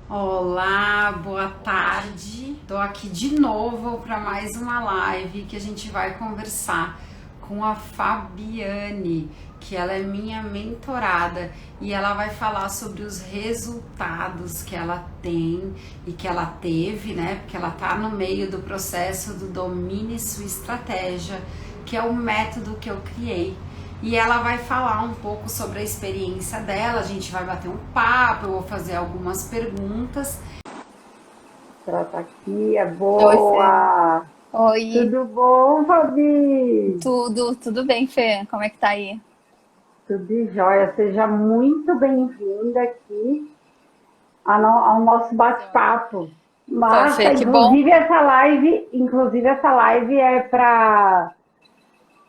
Olá, boa tarde. Tô aqui de novo para mais uma live que a gente vai conversar com a Fabiane, que ela é minha mentorada e ela vai falar sobre os resultados que ela tem e que ela teve, né? Porque ela tá no meio do processo do Domine Sua Estratégia, que é o método que eu criei. E ela vai falar um pouco sobre a experiência dela, a gente vai bater um papo, eu vou fazer algumas perguntas. Ela tá aqui, é Oi, Fê. boa! Oi, Tudo bom, Fabi? tudo bem, Fê? Como é que tá aí? Tudo jóia. Seja muito bem-vinda aqui ao nosso bate-papo. Então, Fê, Massa, que bom. inclusive essa live é para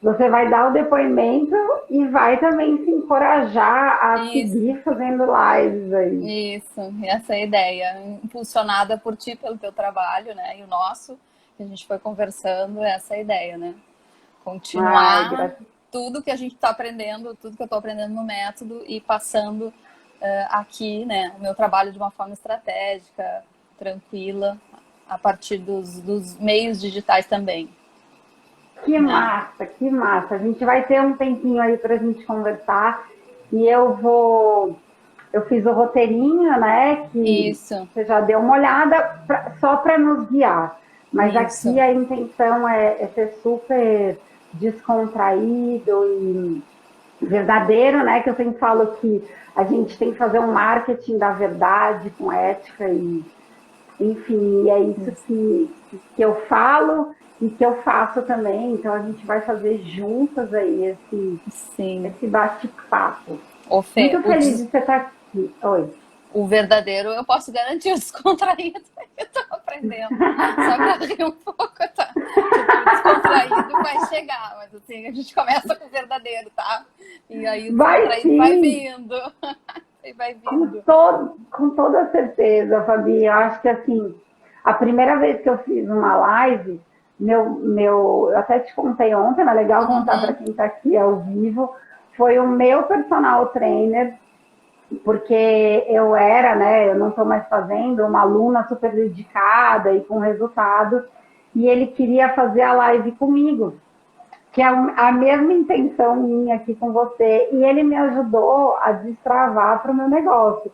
você vai dar o depoimento e vai também se encorajar a Isso, seguir fazendo lives aí. isso, essa é a ideia. Impulsionada por ti, pelo teu trabalho, né? E o nosso, que a gente foi conversando, essa é a ideia, né? Ai, Continuar tudo que a gente está aprendendo, tudo que eu estou aprendendo no método e passando aqui, né? O meu trabalho de uma forma estratégica, tranquila, a partir dos meios digitais também, que né? massa, que massa. A gente vai ter um tempinho aí para a gente conversar e eu fiz o roteirinho, né? Que Isso, você já deu uma olhada só para nos guiar. Mas aqui isso. a intenção é ser super descontraído e verdadeiro, né? Que eu sempre falo que a gente tem que fazer um marketing da verdade com ética e enfim, é isso que eu falo e que eu faço também. Então a gente vai fazer juntas aí Sim. esse bate-papo. O Fê, Muito feliz de você estar aqui. Oi. o verdadeiro eu posso garantir, o descontraído eu tô aprendendo. Só para rir um pouco, tá? Tipo, o descontraído vai chegar, mas assim, a gente começa com o verdadeiro, tá? E aí o Vai descontraído vai sim, vindo. E vai vindo. com toda certeza, Fabi. Eu acho que assim, a primeira vez que eu fiz uma live, eu até te contei ontem, mas é legal contar para Uhum. quem está aqui ao vivo, foi o meu personal trainer, porque eu era, né, eu não estou mais fazendo, uma aluna super dedicada e com resultados, e ele queria fazer a live comigo, que é a mesma intenção minha aqui com você, e ele me ajudou a destravar para o meu negócio.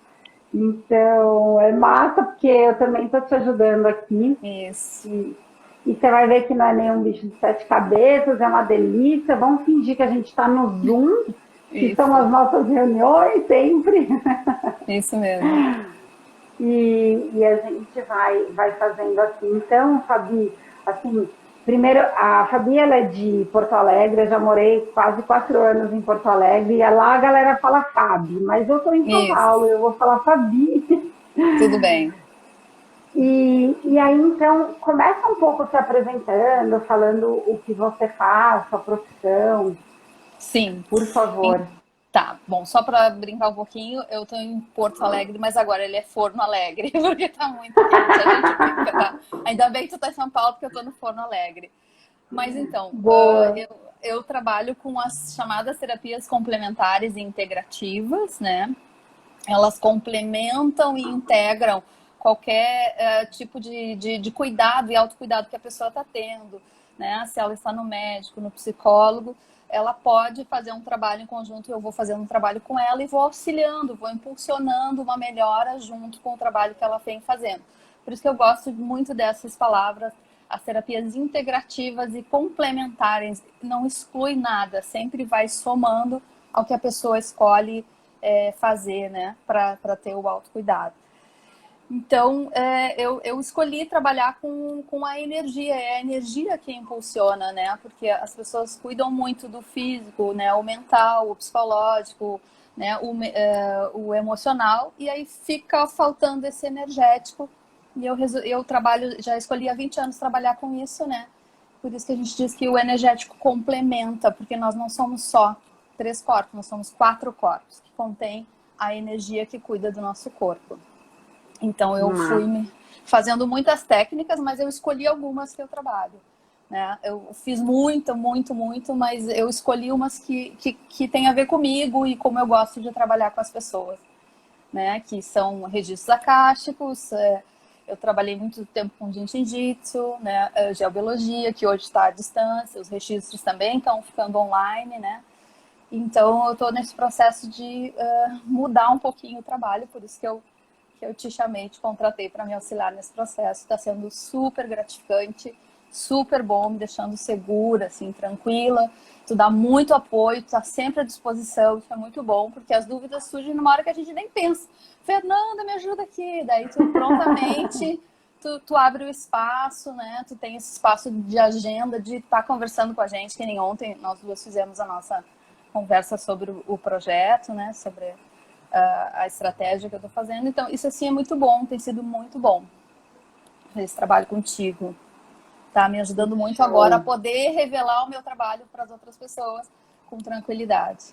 Então, é massa, porque eu também estou te ajudando aqui, Isso. e, e você vai ver que não é nenhum bicho de sete cabeças, é uma delícia. Vamos fingir que a gente está no Zoom, que são Isso. as nossas reuniões sempre. Isso mesmo. E a gente vai fazendo assim. Então, Fabi, assim, primeiro, a Fabi ela é de Porto Alegre, eu já morei quase 4 anos em Porto Alegre, e lá a galera fala Fabi, mas eu estou em São Paulo, Isso. eu vou falar Fabi. Tudo bem. E aí, então, começa um pouco se apresentando, falando o que você faz, sua profissão, Sim. por favor. Tá, bom, só para brincar um pouquinho, eu tô em Porto Alegre, mas agora ele é Forno Alegre, porque tá muito quente. A gente brinca, tá? Ainda bem que tu tá em São Paulo, porque eu tô no Forno Alegre. Mas então, Boa. eu trabalho com as chamadas terapias complementares e integrativas, né? Elas complementam e integram qualquer tipo de cuidado e autocuidado que a pessoa está tendo, né? Se ela está no médico, no psicólogo, ela pode fazer um trabalho em conjunto, eu vou fazendo um trabalho com ela e vou auxiliando, vou impulsionando uma melhora junto com o trabalho que ela vem fazendo. Por isso que eu gosto muito dessas palavras, as terapias integrativas e complementares, não exclui nada, sempre vai somando ao que a pessoa escolhe fazer, né, para ter o autocuidado. Então, eu escolhi trabalhar com a energia, é a energia que impulsiona, né? Porque as pessoas cuidam muito do físico, né? O mental, o psicológico, né? O emocional, e aí fica faltando esse energético. E eu trabalho, já escolhi há 20 anos trabalhar com isso, né? Por isso que a gente diz que o energético complementa, porque nós não somos só 3 corpos, nós somos 4 corpos que contém a energia que cuida do nosso corpo. Então eu fui Massa. fazendo muitas técnicas, mas eu escolhi algumas que eu trabalho. Né? Eu fiz muito, mas eu escolhi umas que tem a ver comigo e como eu gosto de trabalhar com as pessoas. né? Que são registros acásticos. Eu trabalhei muito tempo com Jiu-Jitsu, né? Geobiologia, que hoje está à distância. Os registros também estão ficando online, né? Então, eu estou nesse processo de mudar um pouquinho o trabalho, por isso que eu te chamei, te contratei para me auxiliar nesse processo. Está sendo super gratificante, super bom, me deixando segura, assim, tranquila. Tu dá muito apoio, tu tá sempre à disposição, isso é muito bom, porque as dúvidas surgem numa hora que a gente nem pensa. Fernanda, me ajuda aqui. Daí tu prontamente, tu abre o espaço, né? Tu tem esse espaço de agenda, de estar conversando com a gente, que nem ontem nós duas fizemos a nossa conversa sobre o projeto, né? Sobre a estratégia que eu tô fazendo. Então, isso assim é muito bom, tem sido muito bom esse trabalho contigo. Tá me ajudando muito agora a poder revelar o meu trabalho para as outras pessoas com tranquilidade.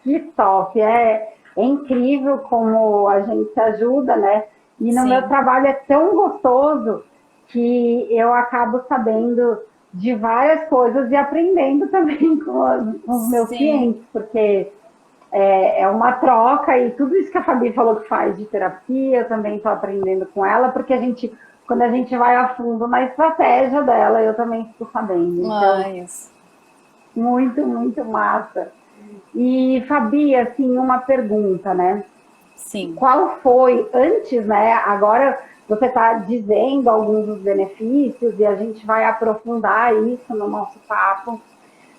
Que top! É incrível como a gente se ajuda, né? E no meu trabalho é tão gostoso que eu acabo sabendo de várias coisas e aprendendo também com os meus clientes, porque é uma troca e tudo isso que a Fabi falou que faz de terapia, eu também estou aprendendo com ela, porque quando a gente vai a fundo na estratégia dela, eu também fico sabendo. Então, muito, muito massa. E, Fabi, assim, uma pergunta, né? Sim. Qual foi, antes, né? Agora você está dizendo alguns dos benefícios e a gente vai aprofundar isso no nosso papo.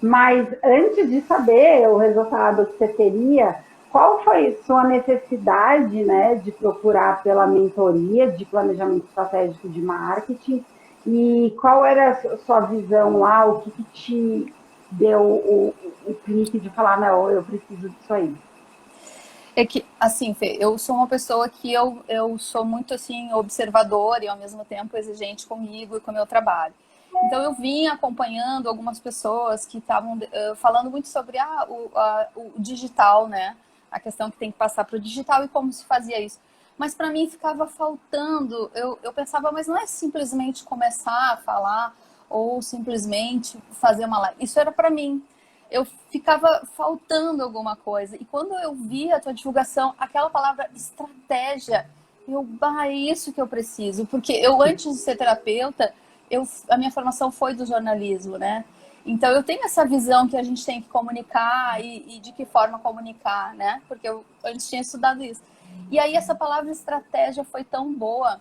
Mas antes de saber o resultado que você teria, qual foi sua necessidade, né, de procurar pela mentoria de planejamento estratégico de marketing? E qual era a sua visão lá, o que te deu o clique de falar, não, eu preciso disso aí? É que, assim, Fê, eu sou uma pessoa que eu sou muito, assim, observadora e, ao mesmo tempo, exigente comigo e com o meu trabalho. Então, eu vim acompanhando algumas pessoas que estavam falando muito sobre o digital, né? A questão que tem que passar para o digital e como se fazia isso. Mas, para mim, ficava faltando. Eu pensava, mas não é simplesmente começar a falar ou simplesmente fazer uma live. Isso era para mim. Eu ficava faltando alguma coisa. E quando eu vi a tua divulgação, aquela palavra estratégia, é isso que eu preciso. Porque eu, antes de ser terapeuta, a minha formação foi do jornalismo, né? Então, eu tenho essa visão que a gente tem que comunicar e de que forma comunicar, né? Porque eu antes tinha estudado isso. E aí, essa palavra estratégia foi tão boa,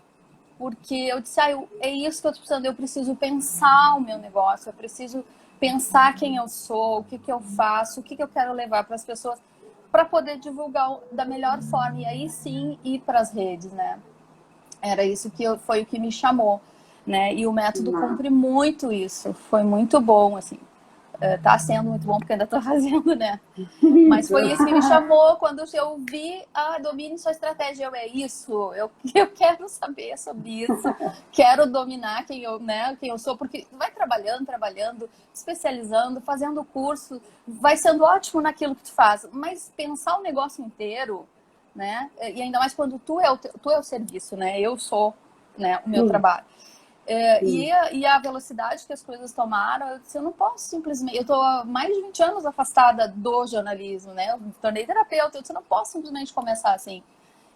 porque eu disse, é isso que eu estou precisando, eu preciso pensar o meu negócio, eu preciso pensar quem eu sou, o que eu faço, o que eu quero levar para as pessoas, para poder divulgar da melhor forma, e aí sim ir para as redes, né? Era isso que foi o que me chamou, né? E o método cumpre muito isso, foi muito bom, assim. Tá sendo muito bom porque ainda tô fazendo, né? Mas foi isso que me chamou quando eu vi domine sua estratégia. É isso, eu quero saber sobre isso, quero dominar quem eu sou, porque vai trabalhando, especializando, fazendo curso, vai sendo ótimo naquilo que tu faz, mas pensar o negócio inteiro, né? E ainda mais quando tu é o serviço, né? Eu sou, né, o meu trabalho. E a velocidade que as coisas tomaram, eu não posso simplesmente... Eu estou há mais de 20 anos afastada do jornalismo, né? Eu me tornei terapeuta, eu não posso simplesmente começar assim.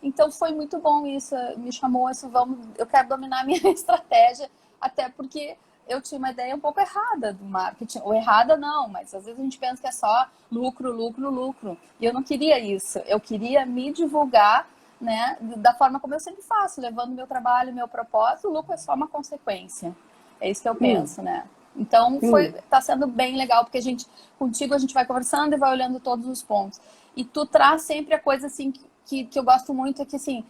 Então foi muito bom isso, me chamou isso, eu quero dominar a minha estratégia, até porque eu tinha uma ideia um pouco errada do marketing, ou errada não, mas às vezes a gente pensa que é só lucro, lucro, lucro. E eu não queria isso, eu queria me divulgar, né, da forma como eu sempre faço, levando meu trabalho, meu propósito, o lucro é só uma consequência. É isso que eu penso, né? Então, tá sendo bem legal, porque contigo a gente vai conversando e vai olhando todos os pontos. E tu traz sempre a coisa, assim, que eu gosto muito, é que, assim,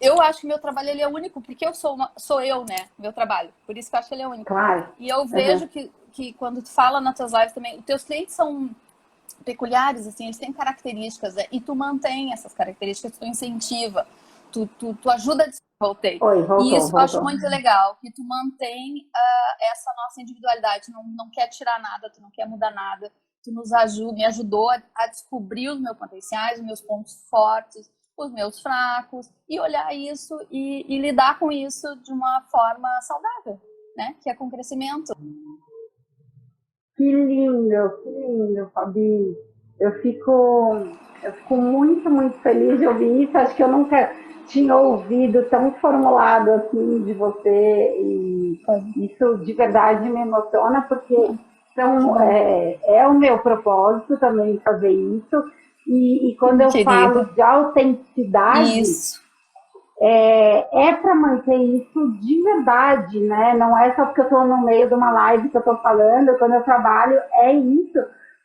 eu acho que meu trabalho ele é único, porque sou eu, né, meu trabalho. Por isso que eu acho que ele é único. Claro. E eu vejo que quando tu fala nas tuas lives também, os teus clientes são peculiares, assim, eles têm características, né? E tu mantém essas características, tu incentiva, tu ajuda a desenvolver. E isso eu acho muito legal, que tu mantém essa nossa individualidade, não quer tirar nada, tu não quer mudar nada, tu me ajudou a descobrir os meus potenciais, os meus pontos fortes, os meus fracos, e olhar isso e lidar com isso de uma forma saudável, né? Que é com crescimento. Que lindo, Fabi. eu fico muito, muito feliz de ouvir isso. Acho que eu nunca tinha ouvido tão formulado assim de você, e isso de verdade me emociona, porque é o meu propósito também fazer isso. E quando eu falo Querida. de autenticidade, Isso. é para manter isso de verdade, né? Não é só porque eu estou no meio de uma live que eu estou falando, quando eu trabalho, é isso.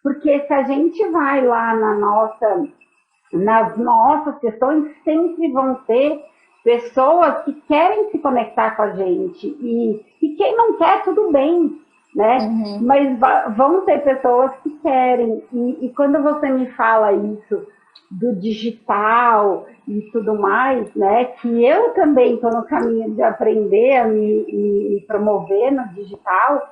Porque se a gente vai lá nas nossas questões, sempre vão ter pessoas que querem se conectar com a gente. E quem não quer, tudo bem, né? Uhum. Mas vão ter pessoas que querem. E quando você me fala isso do digital e tudo mais, né? Que eu também estou no caminho de aprender a me promover no digital,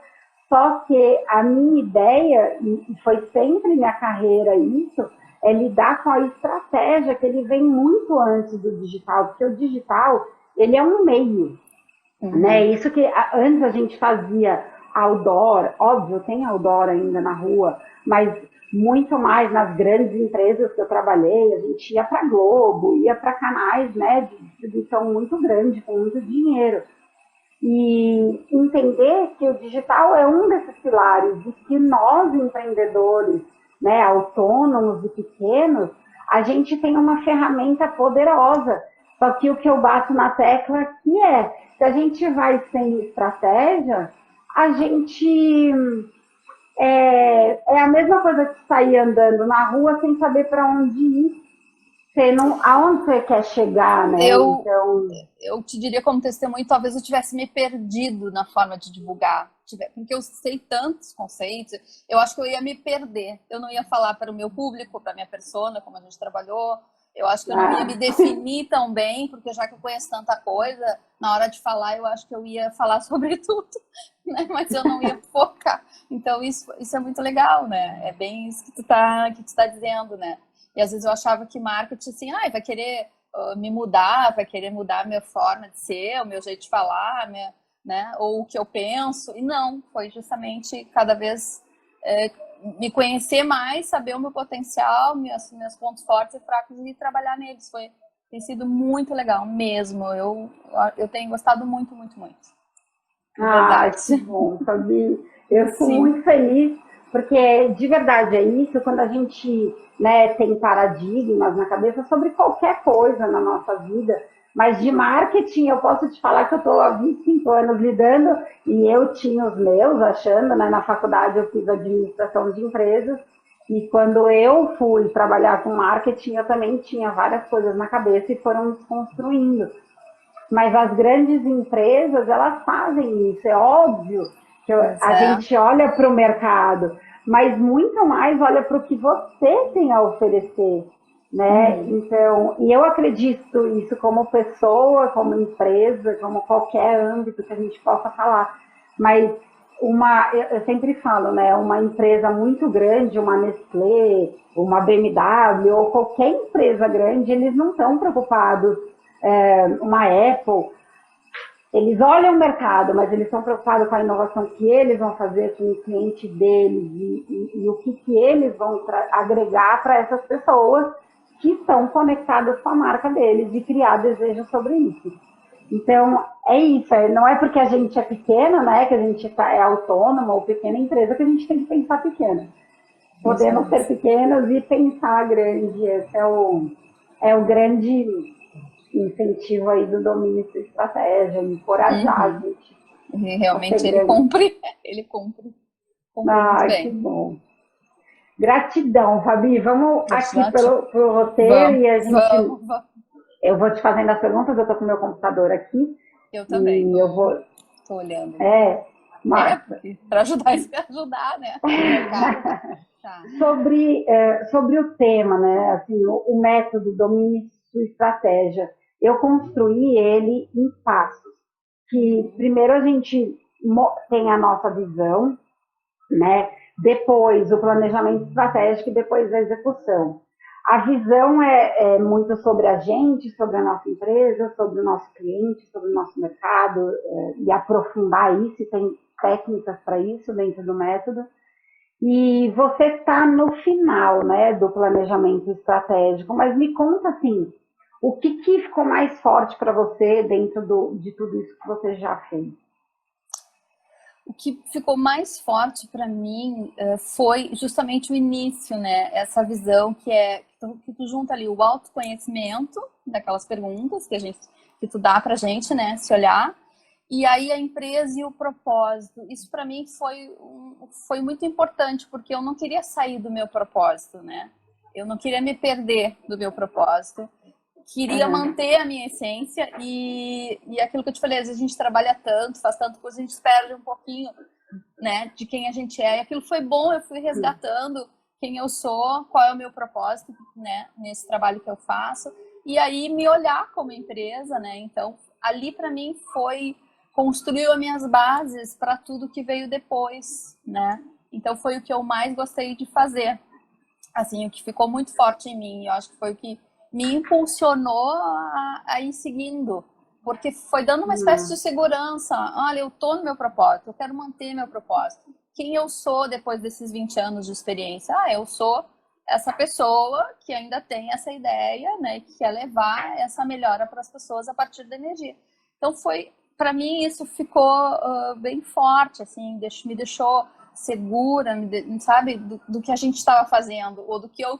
só que a minha ideia, e foi sempre minha carreira isso, é lidar com a estratégia que ele vem muito antes do digital, porque o digital, ele é um meio, né? Isso que antes a gente fazia outdoor, óbvio, tem outdoor ainda na rua, mas muito mais nas grandes empresas que eu trabalhei, a gente ia para Globo, ia para canais, né, de distribuição muito grande, com muito dinheiro. E entender que o digital é um desses pilares e que nós, empreendedores, né, autônomos e pequenos, a gente tem uma ferramenta poderosa. Só que o que eu bato na tecla aqui se a gente vai sem estratégia, a gente é a mesma coisa que sair andando na rua sem saber para onde ir. Você não, aonde você quer chegar, né? Eu, Então, eu te diria como testemunho, talvez eu tivesse me perdido na forma de divulgar, porque eu sei tantos conceitos, eu acho que eu ia me perder. Eu não ia falar para o meu público, para a minha persona, como a gente trabalhou. Eu acho que eu não ia me definir tão bem, porque já que eu conheço tanta coisa, na hora de falar, eu acho que eu ia falar sobre tudo, né? Mas eu não ia focar. Então, isso é muito legal, né? É bem isso que tu tá dizendo, né? E às vezes eu achava que marketing, assim, vai querer me mudar, vai querer mudar a minha forma de ser, o meu jeito de falar, né? Ou o que eu penso. E não, foi justamente cada vez me conhecer mais, saber o meu potencial, meus pontos fortes e fracos e trabalhar neles. Tem sido muito legal mesmo. Eu tenho gostado muito, muito, muito. Verdade. que bom, Fabi. Eu fico Sim. muito feliz, porque de verdade é isso, quando a gente, né, tem paradigmas na cabeça sobre qualquer coisa na nossa vida, mas de marketing eu posso te falar que eu estou há 25 anos lidando, e eu tinha os meus, achando, né, na faculdade eu fiz administração de empresas, e quando eu fui trabalhar com marketing, eu também tinha várias coisas na cabeça e foram nos construindo. Mas as grandes empresas, elas fazem isso. É óbvio que a gente olha para o mercado, mas muito mais olha para o que você tem a oferecer, né? Então, e eu acredito isso como pessoa, como empresa, como qualquer âmbito que a gente possa falar. Mas eu sempre falo, né? Uma empresa muito grande, uma Nestlé, uma BMW ou qualquer empresa grande, eles não estão preocupados, uma Apple, eles olham o mercado, mas eles estão preocupados com a inovação que eles vão fazer com o cliente deles e o que eles vão agregar para essas pessoas que estão conectadas com a marca deles e criar desejo sobre isso. Então, é isso. Não é porque a gente é pequena, né, que a gente é autônoma ou pequena empresa, que a gente tem que pensar pequeno. Podemos ser pequenos e pensar grande. Esse é o grande incentivo aí do domínio de estratégia, encorajar a gente. E realmente ele cumpre muito Que bem. bom. Gratidão, Fabi. Vamos aqui pro roteiro Vamos, e a gente. vamos. Eu vou te fazendo as perguntas, eu estou com o meu computador aqui. Eu também. E eu vou. Tô olhando. Massa. Para ajudar, né? Tá. Sobre o tema, né? Assim, o método domine sua estratégia. Eu construí ele em passos. Que primeiro a gente tem a nossa visão, né? Depois o planejamento estratégico e depois a execução. A visão é muito sobre a gente, sobre a nossa empresa, sobre o nosso cliente, sobre o nosso mercado, e aprofundar isso, e tem técnicas para isso dentro do método. E você está no final, né, do planejamento estratégico, mas me conta assim, o que ficou mais forte para você dentro de tudo isso que você já fez? O que ficou mais forte para mim foi justamente o início, né? Essa visão que tu junta ali o autoconhecimento daquelas perguntas que tu dá pra gente, né? Se olhar. E aí a empresa e o propósito. Isso para mim foi muito importante, porque eu não queria sair do meu propósito, né? Eu não queria me perder do meu propósito. Queria manter a minha essência e aquilo que eu te falei, às vezes a gente trabalha tanto, faz tanto coisa, a gente perde um pouquinho, né, de quem a gente é. E aquilo foi bom, eu fui resgatando quem eu sou, qual é o meu propósito, né, nesse trabalho que eu faço. E aí me olhar como empresa, né? Então, ali para mim construiu as minhas bases para tudo que veio depois, né? Então foi o que eu mais gostei de fazer. Assim, o que ficou muito forte em mim, eu acho que foi o que me impulsionou a ir seguindo, porque foi dando uma espécie de segurança. Olha, eu tô no meu propósito, eu quero manter meu propósito. Quem eu sou depois desses 20 anos de experiência? Eu sou essa pessoa que ainda tem essa ideia, né, que quer levar essa melhora para as pessoas a partir da energia. Então para mim isso ficou bem forte, assim, me deixou segura, sabe, do que a gente estava fazendo, ou do que eu,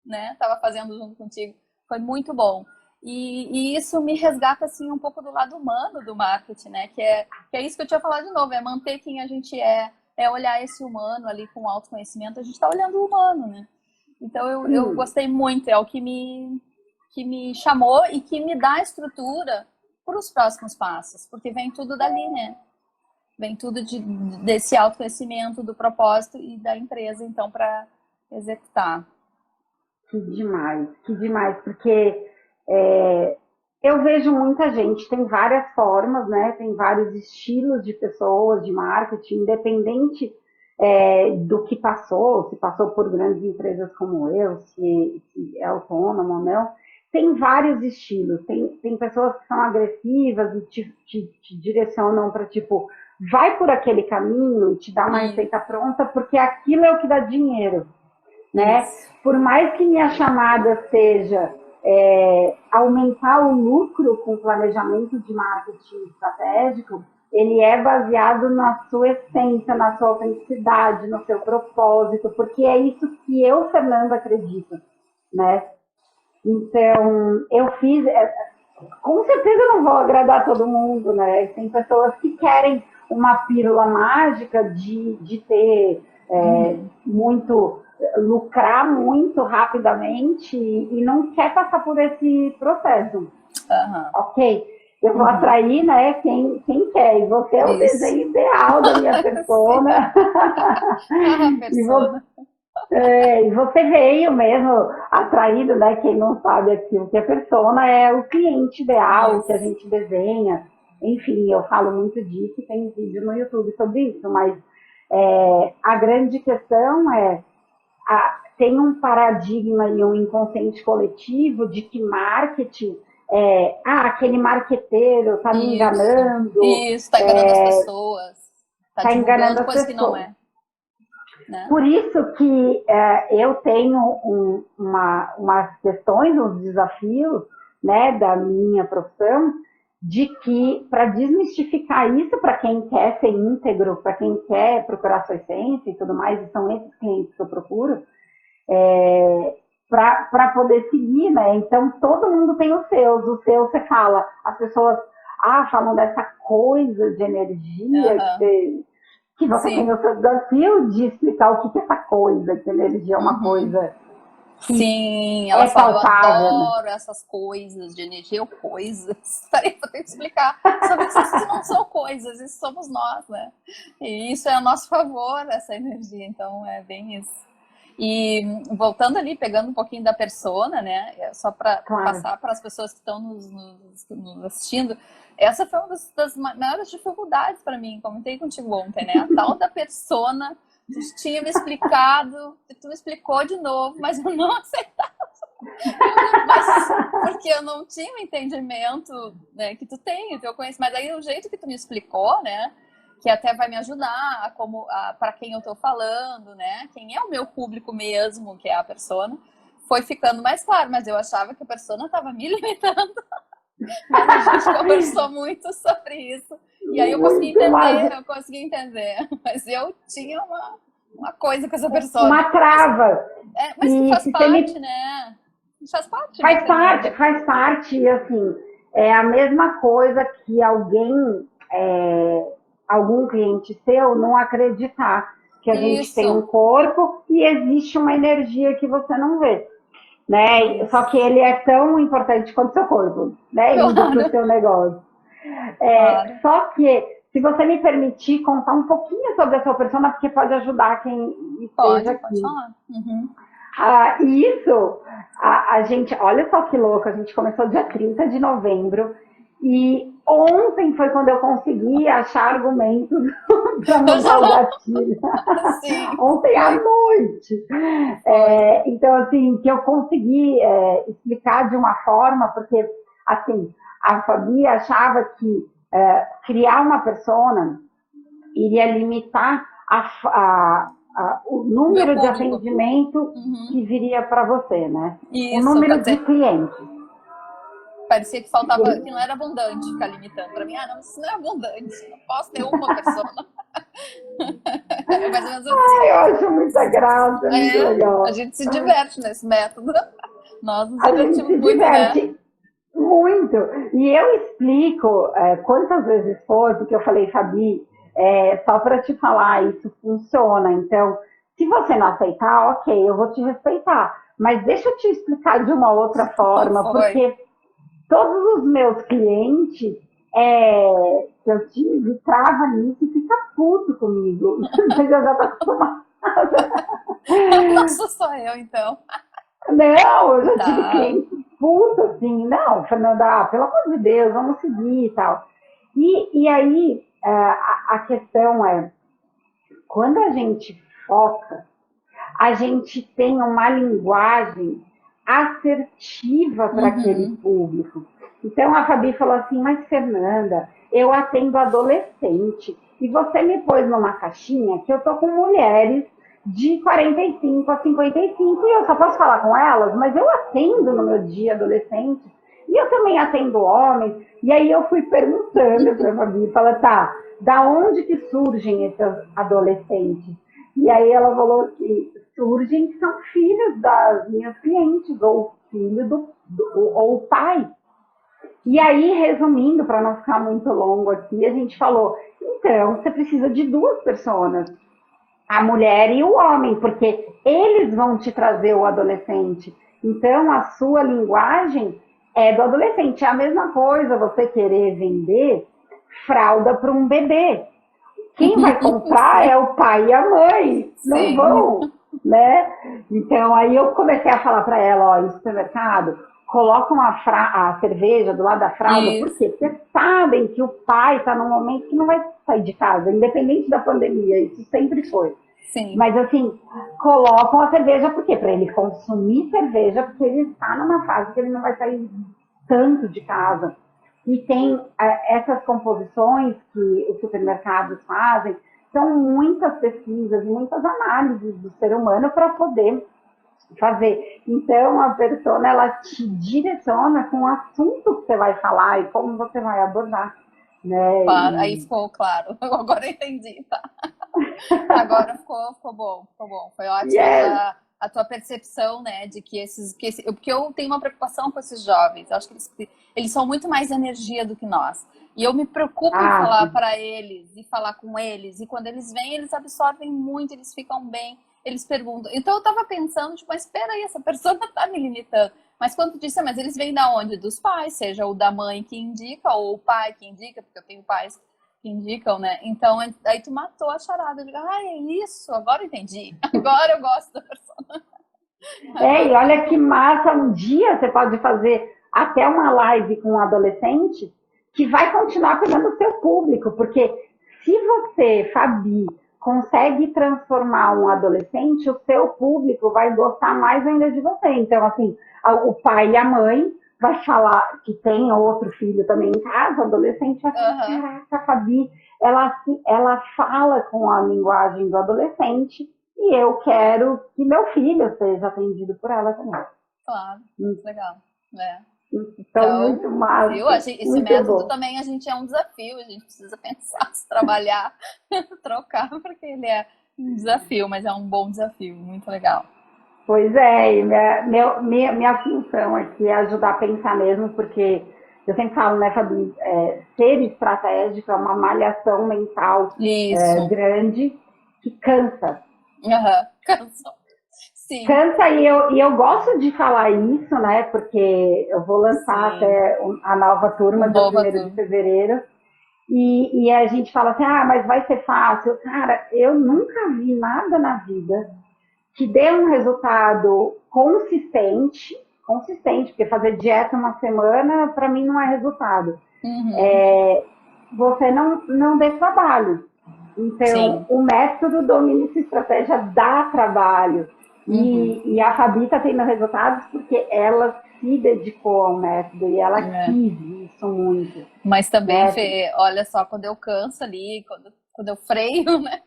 né, estava fazendo junto contigo. Foi muito bom. E isso me resgata, assim, um pouco do lado humano do marketing, né, que é isso que eu tinha falado de novo, é manter quem a gente é olhar esse humano ali com autoconhecimento, a gente está olhando o humano, né. Então eu gostei muito, é o que me chamou e que me dá estrutura para os próximos passos, porque vem tudo dali, né? Vem tudo desse autoconhecimento, do propósito e da empresa, então, para executar. Que demais, porque eu vejo muita gente, tem várias formas, né? Tem vários estilos de pessoas, de marketing, independente do que passou, se passou por grandes empresas como eu, se é autônomo ou não. Tem vários estilos, tem pessoas que são agressivas e te direcionam para, tipo, vai por aquele caminho e te dá uma receita pronta, porque aquilo é o que dá dinheiro, né? Por mais que minha chamada seja aumentar o lucro com planejamento de marketing estratégico, ele é baseado na sua essência, na sua autenticidade, no seu propósito, porque é isso que eu, Fernanda, acredito, né? Então, eu fiz... com certeza eu não vou agradar todo mundo, né? Tem pessoas que querem uma pílula mágica de ter lucrar muito rapidamente e não quer passar por esse processo. Ok, eu vou atrair, né, quem quer, e você é o desenho ideal da minha persona. E você veio mesmo atraído, né? Quem não sabe aqui o que é persona é o cliente ideal, o que a gente desenha. Enfim, eu falo muito disso, tem vídeo no YouTube sobre isso, mas a grande questão tem um paradigma e um inconsciente coletivo de que marketing aquele marqueteiro tá me enganando. Isso, tá enganando as pessoas. Tá enganando coisa que não é. Né? Por isso que eu tenho umas questões, uns desafios, né, da minha profissão, de que para desmistificar isso para quem quer ser íntegro, para quem quer procurar sua essência e tudo mais, e são esses clientes que eu procuro, para poder seguir, né? Então todo mundo tem os seus você fala, as pessoas falam dessa coisa de energia que você tem o seu desafio de explicar o que é essa coisa, que a energia é uma coisa que sim, ela fala, eu adoro essas coisas de energia ou coisas. Peraí, vou ter que explicar. Sabe que isso não são coisas, isso somos nós, né? E isso é a nosso favor, essa energia, então é bem isso. E voltando ali, pegando um pouquinho da persona, né? Só para passar para as pessoas que estão nos assistindo, essa foi uma das maiores dificuldades para mim, comentei contigo ontem, né? A tal da persona, tu tinha me explicado, tu me explicou de novo, mas eu não aceitava. Porque eu não tinha o entendimento, né, que tu tem, o teu conhecimento. Mas aí o jeito que tu me explicou, né? que até vai me ajudar para quem eu estou falando, né? Quem é o meu público mesmo, que é a persona, foi ficando mais claro, mas eu achava que a persona estava me limitando. Mas a gente conversou muito sobre isso. E aí eu consegui entender. Mas eu tinha uma coisa com essa persona. Uma trava. Mas que faz parte, né? Faz parte. Faz parte, e assim, é a mesma coisa que algum cliente seu não acreditar que a gente tem um corpo e existe uma energia que você não vê, né? Só que ele é tão importante quanto o seu corpo, né? Indo para o seu negócio. Claro. Só que, se você me permitir contar um pouquinho sobre a sua persona, porque pode ajudar quem esteja aqui. Pode falar. Uhum. A gente, olha só que louco, a gente começou dia 30 de novembro e ontem foi quando eu consegui achar argumentos para montar o gatilho. Ontem à noite. Então, assim, que eu consegui explicar de uma forma, porque, assim, a Fabi achava que criar uma persona iria limitar o número de atendimento que viria para você, né? Isso, o número de clientes. Parecia que faltava, que não era abundante ficar limitando. Para mim, não, isso não é abundante. Não posso ter uma pessoa. É mais ou menos assim. Eu acho muita graça, muito legal. A gente se diverte nesse método. Nós nos a gente se muito, diverte né? Muito. E eu explico quantas vezes foi, porque eu falei, Fabi, só para te falar, isso funciona. Então, se você não aceitar, ok, eu vou te respeitar. Mas deixa eu te explicar de uma outra forma, porque todos os meus clientes que eu tive trava nisso e fica puto comigo. Você já tá acostumada. Não sou só eu, então. Não, eu já tive cliente puto, assim, não, Fernanda, pelo amor de Deus, vamos seguir e tal. E aí, a questão é, quando a gente foca, a gente tem uma linguagem assertiva para aquele público. Então, a Fabi falou assim, mas Fernanda, eu atendo adolescente, e você me pôs numa caixinha que eu tô com mulheres de 45 a 55 e eu só posso falar com elas, mas eu atendo no meu dia adolescente e eu também atendo homens. E aí eu fui perguntando para a Fabi, fala, tá, da onde que surgem esses adolescentes? E aí ela falou que surgem, são filhos das minhas clientes, ou filho ou pai. E aí, resumindo, para não ficar muito longo aqui, a gente falou, então, você precisa de duas pessoas, a mulher e o homem, porque eles vão te trazer o adolescente. Então, a sua linguagem é do adolescente. É a mesma coisa você querer vender fralda para um bebê. Quem vai comprar é o pai e a mãe. Não vão, né? Então, aí eu comecei a falar para ela, ó, no supermercado, colocam a cerveja do lado da fralda, por quê? Porque sabem que o pai está num momento que não vai sair de casa, independente da pandemia, isso sempre foi. Sim. Mas assim, colocam a cerveja, por quê? Para ele consumir cerveja, porque ele está numa fase que ele não vai sair tanto de casa. E tem essas composições que os supermercados fazem, são muitas pesquisas, muitas análises do ser humano para poder fazer. Então, a persona, ela te direciona com o assunto que você vai falar e como você vai abordar, né? Claro, aí ficou claro. Agora eu entendi, tá? Agora ficou bom. Foi ótimo a tua percepção, né, de que porque eu tenho uma preocupação com esses jovens. Eu acho que eles são muito mais energia do que nós. E eu me preocupo em falar para eles e falar com eles. E quando eles vêm, eles absorvem muito, eles ficam bem. Eles perguntam. Então eu tava pensando, tipo, mas espera aí, essa pessoa tá me limitando. Mas quando tu disse, mas eles vêm da onde? Dos pais, seja o da mãe que indica, ou o pai que indica, porque eu tenho pais que indicam, né? Então aí tu matou a charada. Eu digo, é isso, agora eu entendi. Agora eu gosto da pessoa. E olha que massa, um dia você pode fazer até uma live com um adolescente que vai continuar pegando o seu público, porque se você, Fabi, consegue transformar um adolescente, o seu público vai gostar mais ainda de você. Então, assim, o pai e a mãe vai falar que tem outro filho também em casa, o adolescente vai falar, caraca, Fabi, ela fala com a linguagem do adolescente e eu quero que meu filho seja atendido por ela também. Claro, muito legal. Então, muito massa. Viu? Esse muito método bom. também a gente é um desafio, a gente precisa pensar, se trabalhar, trocar, porque ele é um desafio, mas é um bom desafio, muito legal. Pois é, e minha função aqui é ajudar a pensar mesmo, porque eu sempre falo, né, Fabi, ser estratégico é uma malhação mental Isso. grande que cansa. Cansa. Sim. Cansa e eu gosto de falar isso, né, porque eu vou lançar até a nova turma dia 1º de fevereiro. E a gente fala assim, mas vai ser fácil. Cara, eu nunca vi nada na vida que dê um resultado consistente, porque fazer dieta uma semana, para mim, não é resultado. Você não dê trabalho. Então, o método Domine Sua Estratégia dá trabalho. E a Fabi está tendo resultados porque ela se dedicou ao método e ela quis isso muito. Mas também, Fê, olha só, quando eu canso ali, quando eu freio, né?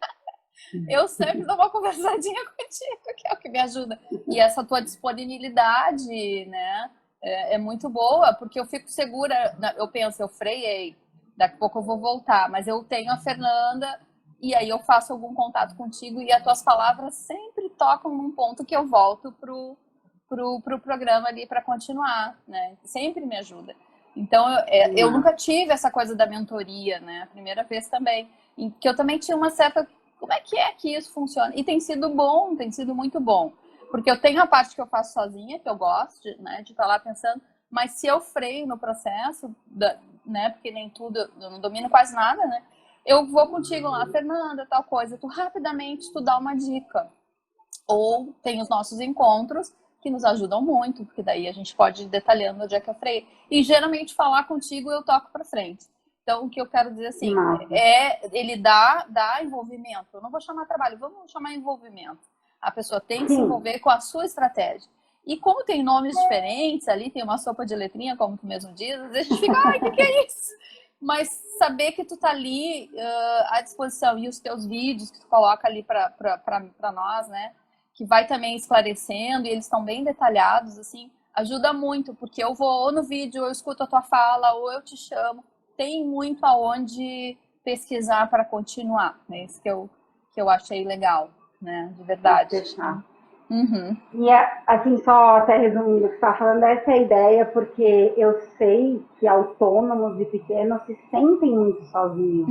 Eu sempre dou uma conversadinha contigo, que é o que me ajuda. E essa tua disponibilidade, né, é muito boa, porque eu fico segura, eu penso, eu freiei, daqui a pouco eu vou voltar, mas eu tenho a Fernanda, e aí eu faço algum contato contigo, e as tuas palavras sempre tocam num ponto que eu volto pro programa ali para continuar, né? Sempre me ajuda. Então, eu nunca tive essa coisa da mentoria, né? A primeira vez também. Que eu também tinha uma certa... Como é que isso funciona? E tem sido bom, tem sido muito bom. Porque eu tenho a parte que eu faço sozinha, que eu gosto, né? De estar lá pensando. Mas se eu freio no processo, né? Porque nem tudo, eu não domino quase nada, né? Eu vou contigo lá, Fernanda, tal coisa. Tu rapidamente, tu dá uma dica. Ou tem os nossos encontros, que nos ajudam muito, porque daí a gente pode ir detalhando onde é que eu freiei. E geralmente falar contigo eu toco para frente. Então, o que eu quero dizer assim, ele dá envolvimento. Eu não vou chamar trabalho, vamos chamar envolvimento. A pessoa tem que se envolver com a sua estratégia. E como tem nomes diferentes ali, tem uma sopa de letrinha, como tu mesmo diz, às vezes a gente fica, o que é isso? Mas saber que tu tá ali à disposição e os teus vídeos que tu coloca ali para nós, né? Que vai também esclarecendo, e eles estão bem detalhados, assim, ajuda muito, porque eu vou ou no vídeo, ou eu escuto a tua fala, ou eu te chamo. Tem muito aonde pesquisar para continuar, né? Isso que eu achei legal, né? De verdade. E, assim, só até resumindo o que você está falando, essa é a ideia, porque eu sei que autônomos e pequenos se sentem muito sozinhos.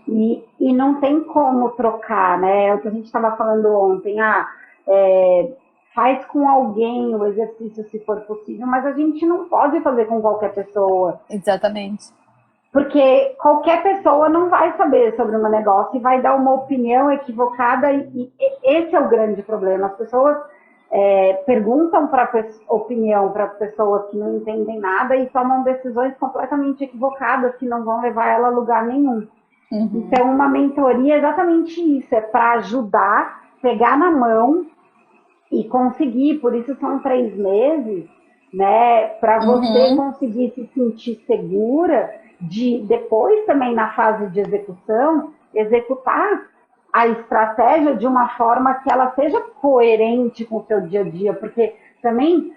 E não tem como trocar, né? É o que a gente estava falando ontem, faz com alguém o exercício se for possível, mas a gente não pode fazer com qualquer pessoa. Exatamente. Porque qualquer pessoa não vai saber sobre um negócio e vai dar uma opinião equivocada, e esse é o grande problema. As pessoas perguntam opinião para pessoas que não entendem nada e tomam decisões completamente equivocadas que não vão levar ela a lugar nenhum. Então, uma mentoria é exatamente isso, é para ajudar, pegar na mão e conseguir, por isso são 3 meses, né, para você conseguir se sentir segura de, depois também na fase de execução, executar a estratégia de uma forma que ela seja coerente com o seu dia a dia, porque também,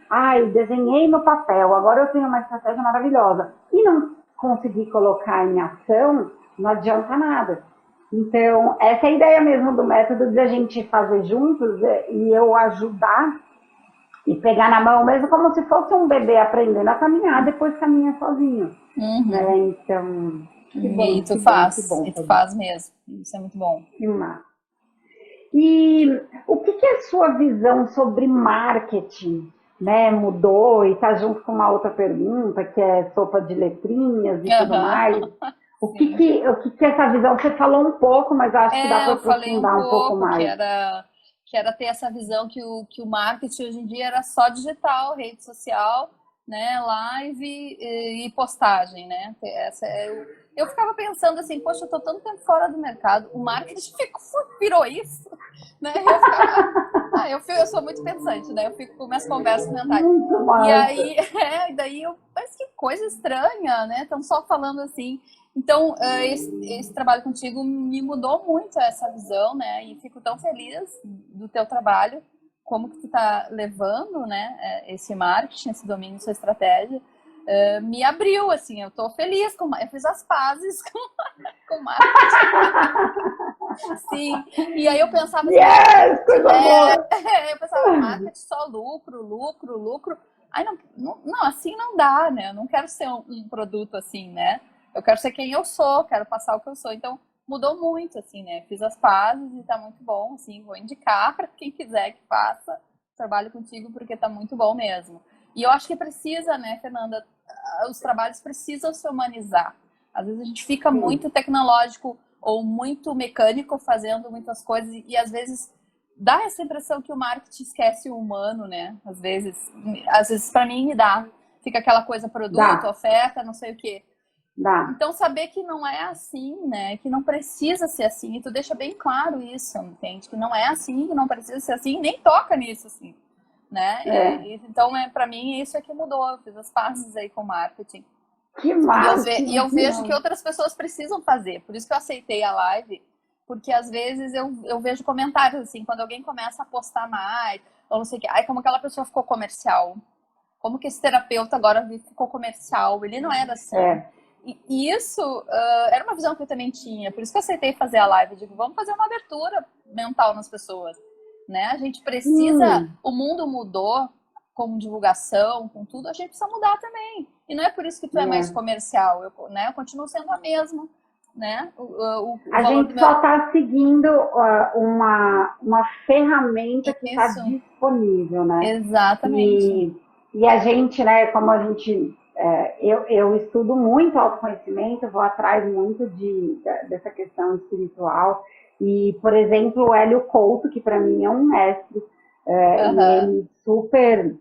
desenhei no papel, agora eu tenho uma estratégia maravilhosa, e não consegui colocar em ação, não adianta nada. Então, essa é a ideia mesmo do método, de a gente fazer juntos e eu ajudar e pegar na mão, mesmo como se fosse um bebê aprendendo a caminhar, depois caminha sozinho. Né? Então, que bom, e tu faz mesmo. Isso é muito bom. Que massa. E o que é a sua visão sobre marketing? Né? Mudou e está junto com uma outra pergunta, que é sopa de letrinhas e tudo mais. O que é essa visão? Você falou um pouco, mas acho que dá para aprofundar um pouco mais. Que era ter essa visão que o marketing hoje em dia era só digital, rede social, né, live e postagem, né? Eu ficava pensando assim, poxa, eu tô tanto tempo fora do mercado, o marketing virou isso, né? Eu ficava, Eu sou muito pensante, né? Eu fico com minhas conversas mentais. Muito E massa. aí, daí mas que coisa estranha, né? Estão só falando assim. Então, esse trabalho contigo me mudou muito essa visão, né? E fico tão feliz do teu trabalho, como que tu tá levando, né? Esse marketing, esse domínio, essa estratégia. Me abriu, assim, eu tô feliz eu fiz as pazes com marketing. Sim, e aí eu pensava assim, Yes, coisa boa! eu pensava, marketing só lucro, lucro, lucro. Aí não, assim não dá, né? Eu não quero ser um produto assim, né? Eu quero ser quem eu sou, quero passar o que eu sou. Então, mudou muito, assim, né? Fiz as pazes e tá muito bom, assim. Vou indicar para quem quiser que faça trabalho contigo, porque tá muito bom mesmo. E eu acho que precisa, né, Fernanda? Os trabalhos precisam se humanizar. Às vezes a gente fica muito tecnológico ou muito mecânico fazendo muitas coisas e às vezes dá essa impressão que o marketing esquece o humano, né? Às vezes para mim me dá. Fica aquela coisa produto, oferta, não sei o quê. Então saber que não é assim, né? Que não precisa ser assim. E tu deixa bem claro isso, entende? Que não é assim, que não precisa ser assim, nem toca nisso, assim, né? Então, para mim, isso é que mudou. Eu fiz as pazes aí com o marketing. Que massa! E eu vejo que outras pessoas precisam fazer. Por isso que eu aceitei a live. Porque às vezes eu vejo comentários assim, quando alguém começa a postar mais, ou não sei o que, ai, como aquela pessoa ficou comercial. Como que esse terapeuta agora ficou comercial? Ele não era assim. E isso era uma visão que eu também tinha. Por isso que eu aceitei fazer a live. Eu digo, vamos fazer uma abertura mental nas pessoas, né? A gente precisa... O mundo mudou com divulgação, com tudo. A gente precisa mudar também. E não é por isso que tu é mais comercial. Eu continuo sendo a mesma, né? A gente só está seguindo uma ferramenta que está disponível, né? Exatamente. E a gente, né, como a gente... eu estudo muito autoconhecimento, vou atrás muito dessa questão espiritual. E, por exemplo, o Hélio Couto, que para mim é um mestre, e ele super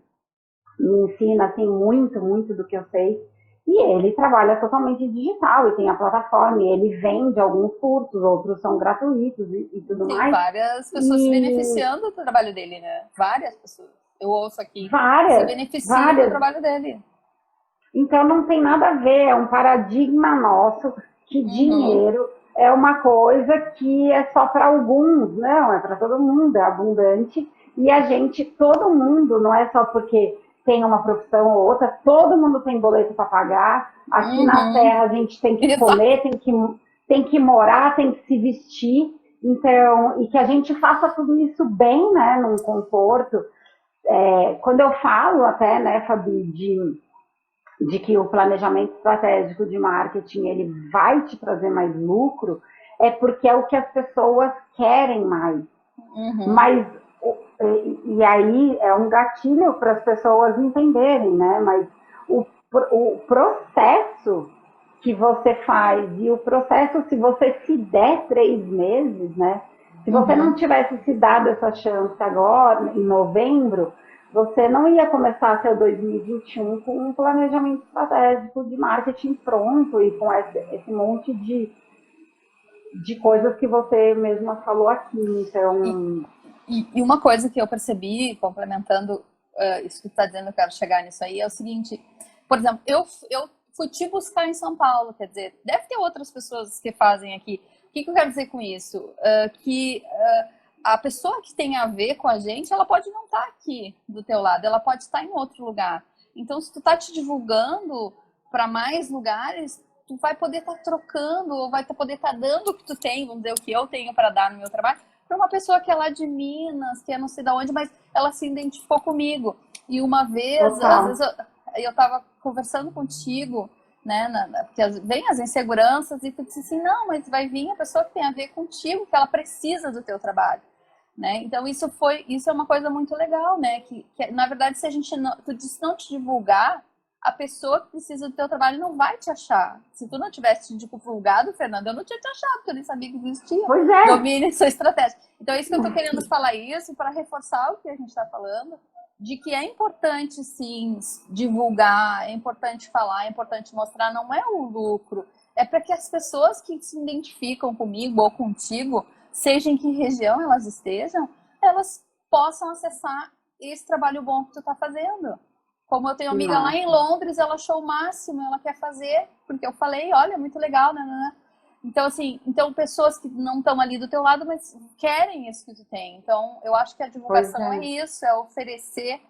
me ensina assim, muito, muito do que eu sei. E ele trabalha totalmente digital e tem a plataforma, e ele vende alguns cursos, outros são gratuitos e tudo mais. Tem várias pessoas se beneficiando do trabalho dele, né? Várias pessoas. Eu ouço aqui. Se beneficiam do trabalho dele. Então não tem nada a ver, é um paradigma nosso que dinheiro é uma coisa que é só para alguns, não, é para todo mundo, é abundante. E a gente, todo mundo, não é só porque tem uma profissão ou outra, todo mundo tem boleto para pagar. Aqui na Terra a gente tem que comer, tem que morar, tem que se vestir. Então, e que a gente faça tudo isso bem, né, num conforto. Quando eu falo até, né, Fabi, de que o planejamento estratégico de marketing ele vai te trazer mais lucro, é porque é o que as pessoas querem mais. Mas e aí é um gatilho para as pessoas entenderem, né? Mas o processo que você faz e o processo, se você se der 3 meses, né? Se você não tivesse se dado essa chance agora, em novembro, você não ia começar seu 2021 com um planejamento estratégico de marketing pronto e com esse monte de coisas que você mesma falou aqui. Então... E uma coisa que eu percebi, complementando isso que tu está dizendo, eu quero chegar nisso aí, é o seguinte, por exemplo, eu fui te buscar em São Paulo, quer dizer, deve ter outras pessoas que fazem aqui. O que eu quero dizer com isso? A pessoa que tem a ver com a gente, ela pode não estar aqui do teu lado, ela pode estar em outro lugar. Então, se tu tá te divulgando para mais lugares, tu vai poder estar trocando, ou vai poder estar dando o que tu tem, vamos dizer, o que eu tenho para dar no meu trabalho, para uma pessoa que é lá de Minas, que é não sei de onde, mas ela se identificou comigo. E uma vez, às vezes eu estava conversando contigo, né, porque vem as inseguranças e tu disse assim, não, mas vai vir a pessoa que tem a ver contigo, que ela precisa do teu trabalho. Né? Então isso é uma coisa muito legal, né? Que na verdade, se a gente tu disse não te divulgar, a pessoa que precisa do teu trabalho não vai te achar. Se tu não tivesse te divulgado, Fernanda, eu não tinha te achado, porque eu nem sabia que existia. Pois é. Domínio sua estratégia. Então é isso que eu tô querendo falar isso, para reforçar o que a gente está falando, de que é importante sim divulgar, é importante falar, é importante mostrar, não é o lucro, é para que as pessoas que se identificam comigo ou contigo, seja em que região elas estejam, elas possam acessar esse trabalho bom que tu tá fazendo. Como eu tenho uma amiga lá em Londres, ela achou o máximo, ela quer fazer, porque eu falei, olha, muito legal, né? Então, assim, pessoas que não estão ali do teu lado, mas querem isso que tu tem. Então, eu acho que a divulgação é isso, é oferecer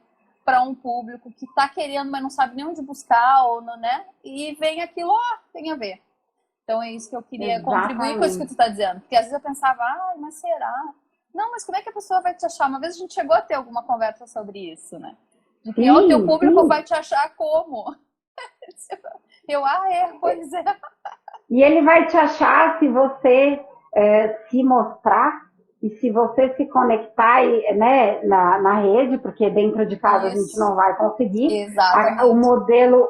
para um público que está querendo, mas não sabe nem onde buscar, ou não, né? E vem aquilo, tem a ver. Então, é isso que eu queria contribuir com isso que tu está dizendo. Porque às vezes eu pensava, mas será? Não, mas como é que a pessoa vai te achar? Uma vez a gente chegou a ter alguma conversa sobre isso, né? De que o teu público vai te achar como? Pois é. E ele vai te achar se você se mostrar e se você se conectar, né, na rede, porque dentro de casa a gente não vai conseguir. Exatamente.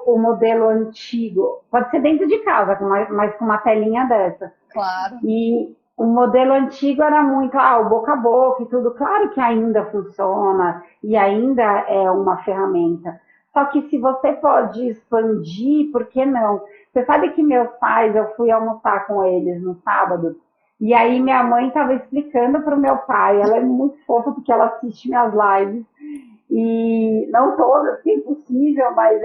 O modelo antigo pode ser dentro de casa, mas com uma telinha dessa. Claro. E o modelo antigo era muito, o boca a boca e tudo. Claro que ainda funciona e ainda é uma ferramenta. Só que se você pode expandir, por que não? Você sabe que meus pais, eu fui almoçar com eles no sábado, e aí minha mãe estava explicando para o meu pai, ela é muito fofa porque ela assiste minhas lives, e não todas, se possível, mas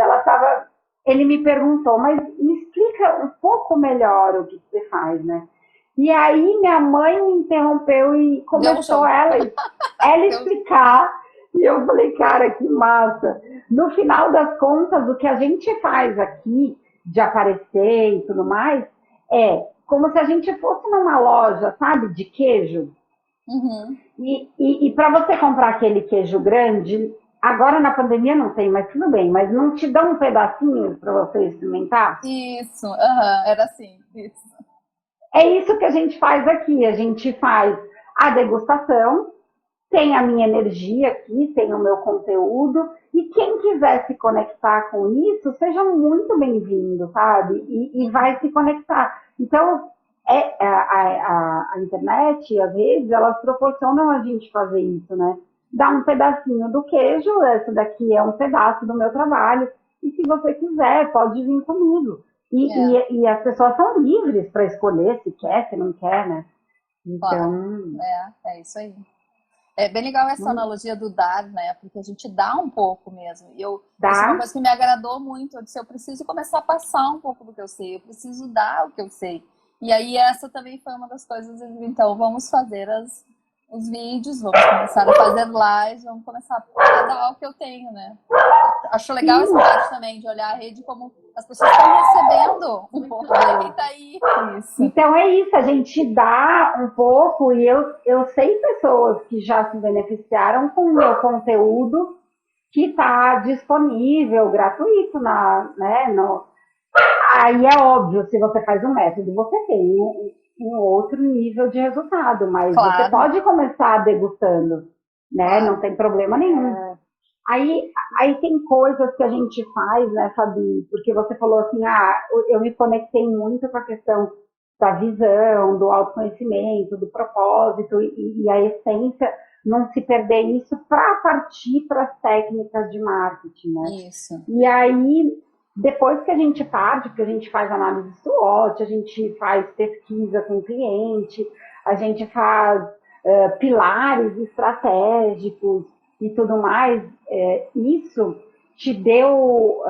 ele me perguntou, mas me explica um pouco melhor o que você faz, né? E aí minha mãe me interrompeu e começou ela explicar. E eu falei, cara, que massa. No final das contas, o que a gente faz aqui, de aparecer e tudo mais, é como se a gente fosse numa loja, sabe, de queijo. Uhum. E para você comprar aquele queijo grande, agora na pandemia não tem, mas tudo bem, mas não te dão um pedacinho para você experimentar? Isso, era assim, isso. É isso que a gente faz aqui, a gente faz a degustação, tem a minha energia aqui, tem o meu conteúdo, e quem quiser se conectar com isso, seja muito bem-vindo, sabe? E vai se conectar. Então, a internet e as redes, elas proporcionam a gente fazer isso, né? Dar um pedacinho do queijo, esse daqui é um pedaço do meu trabalho, e se você quiser, pode vir comigo. E as pessoas são livres para escolher se quer, se não quer, né? Então... É isso aí. É bem legal essa analogia do dar, né? Porque a gente dá um pouco mesmo. Isso é uma coisa que me agradou muito. Eu disse, eu preciso começar a passar um pouco do que eu sei. Eu preciso dar o que eu sei. E aí essa também foi uma das coisas. Então, vamos fazer os vídeos, vamos começar a fazer lives, vamos começar a dar o que eu tenho, né? Acho legal essa parte também, de olhar a rede como as pessoas estão recebendo um pouco dele. Tá aí. Isso. Então é isso, a gente dá um pouco, e eu sei pessoas que já se beneficiaram com o meu conteúdo que está disponível, gratuito, aí é óbvio, se você faz um método, você tem um outro nível de resultado, mas você pode começar degustando, né? Não tem problema nenhum. Aí tem coisas que a gente faz, né, Fabi? Porque você falou assim, eu me conectei muito com a questão da visão, do autoconhecimento, do propósito e a essência, não se perder isso para partir para as técnicas de marketing, né? Isso. E aí, depois que a gente parte, porque a gente faz análise SWOT, a gente faz pesquisa com o cliente, a gente faz pilares estratégicos, e tudo mais, isso te deu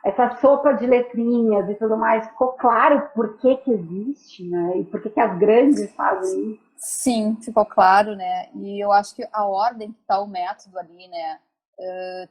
essa sopa de letrinhas e tudo mais, ficou claro por que existe, né? E por que as grandes fazem isso? Sim, ficou claro, né? E eu acho que a ordem que está o método ali, né,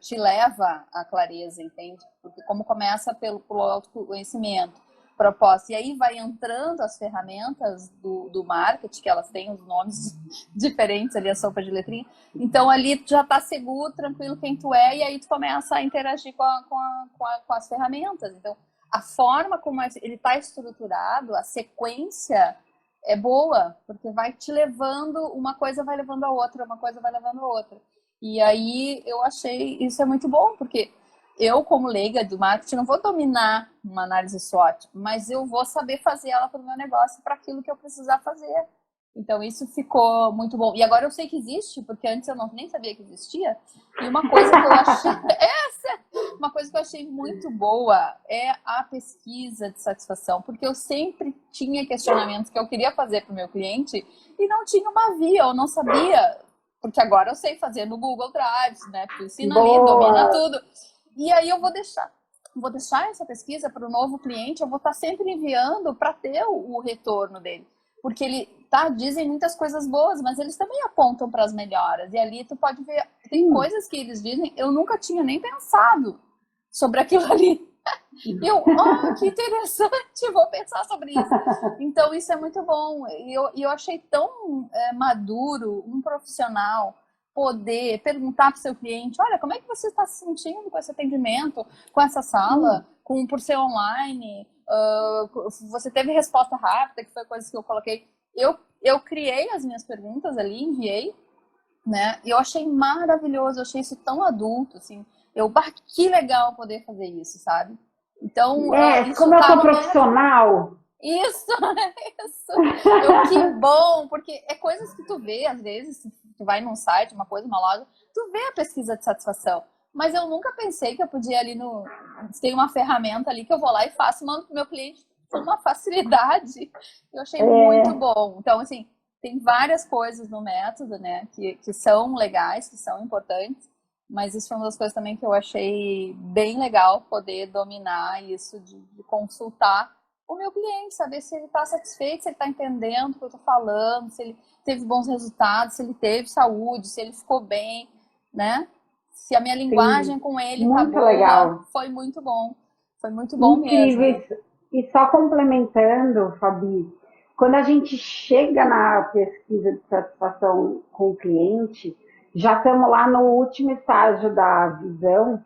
te leva à clareza, entende? Porque como começa pelo autoconhecimento, propósito, e aí vai entrando as ferramentas do marketing, que elas têm os nomes diferentes ali, a sopa de letrinha. Então ali tu já tá seguro, tranquilo quem tu é, e aí tu começa a interagir com as ferramentas. Então a forma como ele está estruturado, a sequência é boa, porque vai te levando, uma coisa vai levando a outra, uma coisa vai levando a outra. E aí eu achei isso é muito bom, porque eu, como leiga do marketing, não vou dominar uma análise SWOT, mas eu vou saber fazer ela para o meu negócio, para aquilo que eu precisar fazer. Então, isso ficou muito bom. E agora eu sei que existe, porque antes eu nem sabia que existia. E uma coisa que eu achei... uma coisa que eu achei muito boa é a pesquisa de satisfação, porque eu sempre tinha questionamentos que eu queria fazer para o meu cliente e não tinha uma via, eu não sabia Porque agora eu sei fazer no Google Drive, né? Tu ensina ali, Boa. domina tudo. E aí eu vou deixar essa pesquisa para o novo cliente, eu vou estar sempre enviando para ter o retorno dele. Porque dizem muitas coisas boas, mas eles também apontam para as melhoras. E ali tu pode ver, tem coisas que eles dizem, eu nunca tinha nem pensado sobre aquilo ali. E eu, que interessante, vou pensar sobre isso. Então isso é muito bom. E eu achei tão maduro um profissional poder perguntar para o seu cliente, olha, como é que você está se sentindo com esse atendimento, com essa sala, por ser online? Você teve resposta rápida, que foi coisa que eu coloquei. Eu criei as minhas perguntas ali, enviei, né? E eu achei maravilhoso, eu achei isso tão adulto, assim. Que legal poder fazer isso, sabe? Então, isso como eu tá sou no profissional. Isso. Que bom, porque é coisas que tu vê, às vezes, tu vai num site, uma coisa, uma loja, tu vê a pesquisa de satisfação. Mas eu nunca pensei que eu podia ali tem uma ferramenta ali que eu vou lá e faço, mando pro meu cliente com uma facilidade. Eu achei muito bom. Então, assim, tem várias coisas no método, né, que são legais, que são importantes. Mas isso foi uma das coisas também que eu achei bem legal, poder dominar isso de consultar o meu cliente, saber se ele está satisfeito, se ele está entendendo o que eu estou falando, se ele teve bons resultados, se ele teve saúde, se ele ficou bem, né? Se a minha linguagem com ele tá boa, legal. Foi muito bom. Foi muito bom Incrível. mesmo. E só complementando, Fabi, quando a gente chega na pesquisa de satisfação com o cliente, já estamos lá no último estágio da visão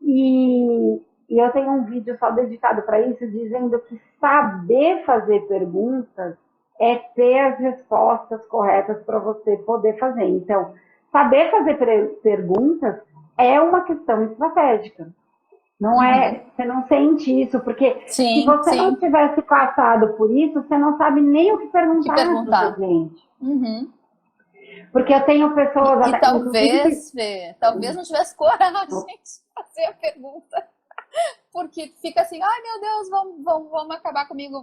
e eu tenho um vídeo só dedicado para isso, dizendo que saber fazer perguntas é ter as respostas corretas para você poder fazer. Então, saber fazer perguntas é uma questão estratégica. Não você não sente isso, porque se você não tivesse passado por isso, você não sabe nem o que perguntar para o seu cliente. Porque eu tenho pessoas... E talvez não tivesse coragem de fazer a pergunta. Porque fica assim, ai meu Deus, vamos acabar comigo.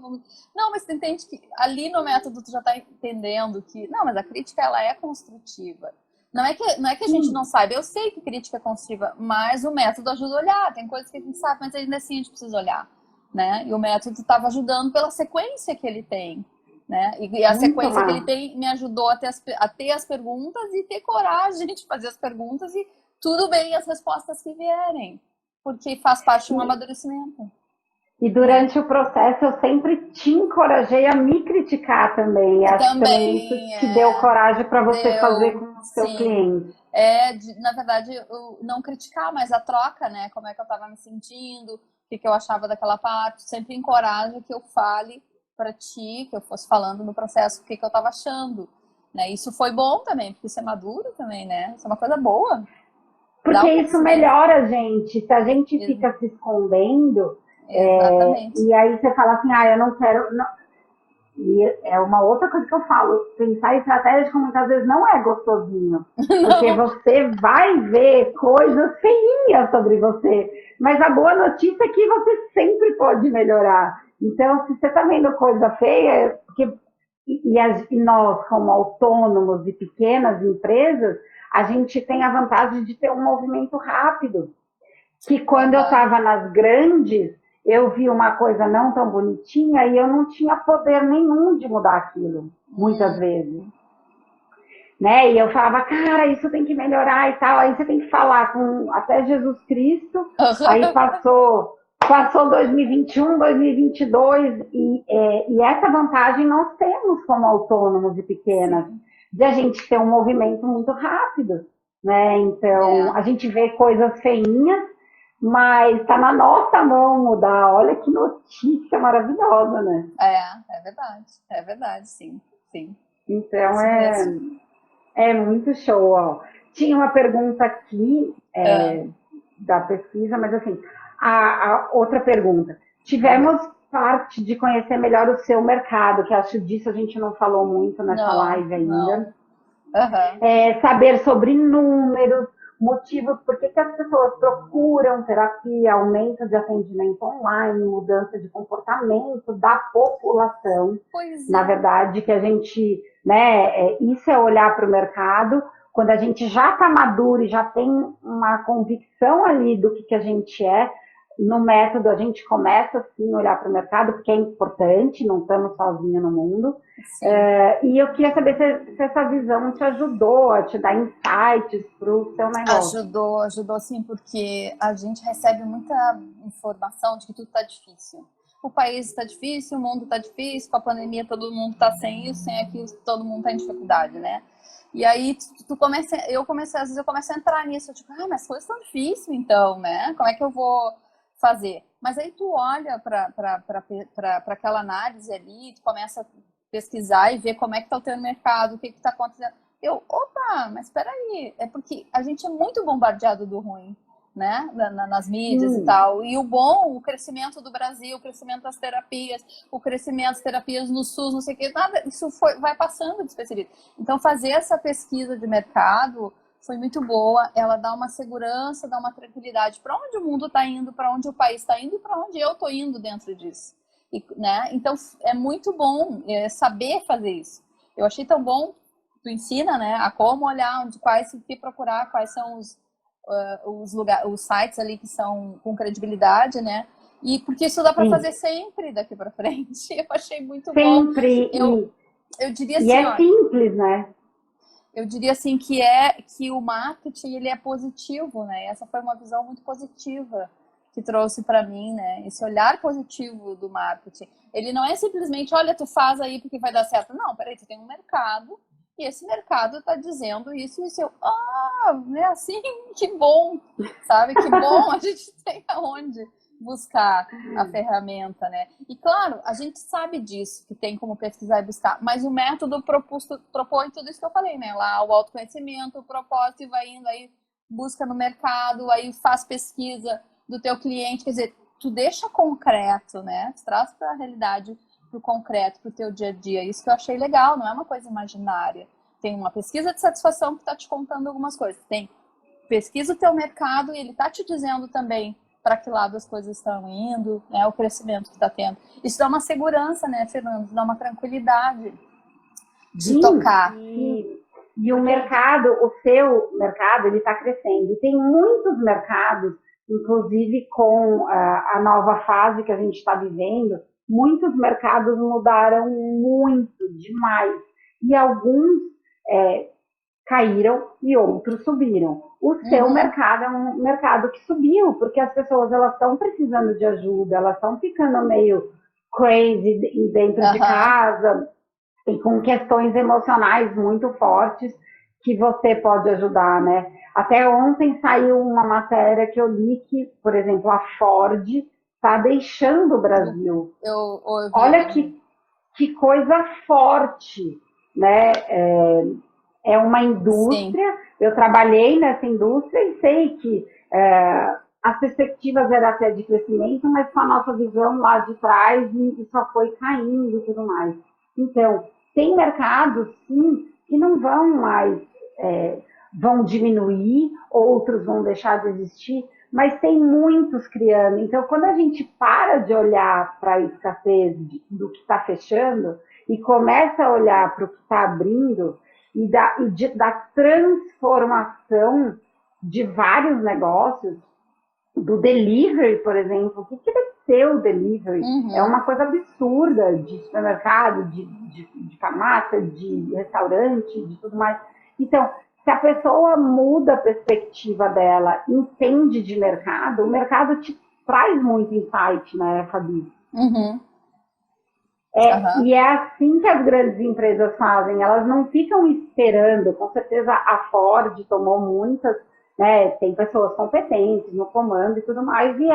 Não, mas você entende que ali no método tu já está entendendo que... Não, mas a crítica ela é construtiva. Não é que a gente não saiba, eu sei que crítica é construtiva, mas o método ajuda a olhar. Tem coisas que a gente sabe, mas ainda assim a gente precisa olhar, né? E o método estava ajudando pela sequência que ele tem, né? E a sequência que ele tem me ajudou a ter as perguntas e ter coragem de fazer as perguntas e tudo bem as respostas que vierem, porque faz parte de um amadurecimento. E durante o processo eu sempre te encorajei a me criticar também. Acho que também isso te deu coragem para você fazer com o seu cliente. Na verdade, eu não criticar, mas a troca, né? Como é que eu estava me sentindo, o que eu achava daquela parte. Sempre encorajo que eu fale para ti, que eu fosse falando no processo o que eu estava achando. Né? Isso foi bom também, porque isso é maduro também, né? Isso é uma coisa boa. Porque isso melhora a gente. Se a gente fica se escondendo... e aí você fala assim, eu não quero... Não. E é uma outra coisa que eu falo, pensar estratégico muitas vezes não é gostosinho, porque você vai ver coisas feinhas sobre você, mas a boa notícia é que você sempre pode melhorar. Então, se você está vendo coisa feia, e nós, como autônomos e pequenas empresas, a gente tem a vantagem de ter um movimento rápido, que quando eu estava nas grandes, eu vi uma coisa não tão bonitinha e eu não tinha poder nenhum de mudar aquilo, muitas vezes. Né? E eu falava, cara, isso tem que melhorar e tal. Aí você tem que falar com até Jesus Cristo. Aí passou 2021, 2022 e essa vantagem nós temos como autônomos e pequenas, de a gente ter um movimento muito rápido. Né? Então, a gente vê coisas feinhas, mas tá na nossa mão mudar. Olha que notícia maravilhosa, né? É verdade, sim. Então, é muito show. Ó. Tinha uma pergunta aqui da pesquisa, mas assim, a outra pergunta. Tivemos parte de conhecer melhor o seu mercado, que acho disso a gente não falou muito nessa live ainda. Saber sobre números, motivos por que as pessoas procuram terapia, aumento de atendimento online, mudança de comportamento da população. Na verdade, que a gente, né, isso é olhar para o mercado. quando a gente já está maduro e já tem uma convicção ali do que a gente é, no método a gente começa sim a olhar para o mercado, porque é importante, não estamos sozinhos no mundo. E eu queria saber se essa visão te ajudou a te dar insights para o seu negócio. Ajudou sim, porque a gente recebe muita informação de que tudo está difícil. O país está difícil, o mundo está difícil, com a pandemia todo mundo está sem isso, sem aquilo, todo mundo está em dificuldade, né? E aí às vezes eu começo a entrar nisso, tipo, mas as coisas estão difíceis então, né? Como é que eu vou fazer? Mas aí tu olha para aquela análise ali, tu começa a pesquisar e ver como é que está o teu mercado, o que está acontecendo. Mas espera aí, é porque a gente é muito bombardeado do ruim, né? Nas mídias e tal. E o bom, o crescimento do Brasil, o crescimento das terapias, o crescimento das terapias no SUS, não sei o que, nada, isso vai passando despercebido. Então, fazer essa pesquisa de mercado foi muito boa, ela dá uma segurança, dá uma tranquilidade para onde o mundo está indo, para onde o país está indo e para onde eu estou indo dentro disso. Né? Então, é muito bom saber fazer isso. Eu achei tão bom, tu ensina, né, a como olhar, o que procurar, quais são os sites ali que são com credibilidade, né? E porque isso dá para fazer sempre daqui para frente. Eu achei muito bom. Sempre. Eu diria assim, e é simples, né? Eu diria assim que o marketing ele é positivo, né? Essa foi uma visão muito positiva que trouxe para mim, né? Esse olhar positivo do marketing. Ele não é simplesmente, olha, tu faz aí porque vai dar certo. Não, peraí, tu tem um mercado e esse mercado está dizendo isso e isso. É assim, que bom, sabe? Que bom, a gente tem aonde buscar a ferramenta, né? E claro, a gente sabe disso, que tem como pesquisar e buscar, mas o método propõe tudo isso que eu falei, né? Lá o autoconhecimento, o propósito, e vai indo aí, busca no mercado, aí faz pesquisa do teu cliente, quer dizer, tu deixa concreto, né? Tu traz para a realidade, pro concreto, pro teu dia a dia. Isso que eu achei legal, não é uma coisa imaginária. Tem uma pesquisa de satisfação que tá te contando algumas coisas. Tem pesquisa o teu mercado e ele tá te dizendo também para que lado as coisas estão indo, né? O crescimento que está tendo. Isso dá uma segurança, né, Fernando? Dá uma tranquilidade de tocar. E o mercado, o seu mercado, ele está crescendo. E tem muitos mercados, inclusive com a nova fase que a gente está vivendo, muitos mercados mudaram muito, demais. E alguns caíram e outros subiram. O seu mercado é um mercado que subiu, porque as pessoas elas estão precisando de ajuda, elas estão ficando meio crazy dentro de casa e com questões emocionais muito fortes que você pode ajudar, né? Até ontem saiu uma matéria que eu li que, por exemplo, a Ford está deixando o Brasil. Olha que coisa forte, né? É uma indústria, eu trabalhei nessa indústria e sei que as perspectivas eram até de crescimento, mas com a nossa visão lá de trás e só foi caindo e tudo mais. Então, tem mercados, sim, que não vão mais, vão diminuir, outros vão deixar de existir, mas tem muitos criando. Então, quando a gente para de olhar para a escassez do que está fechando e começa a olhar para o que está abrindo, e da transformação de vários negócios, do delivery, por exemplo. O que vai ser o delivery? É uma coisa absurda de supermercado, de farmácia, de restaurante, de tudo mais. Então, se a pessoa muda a perspectiva dela, entende de mercado, o mercado te traz muito insight, né, Fabi? E é assim que as grandes empresas fazem, elas não ficam esperando. Com certeza a Ford tomou muitas, né, tem pessoas competentes no comando e tudo mais, e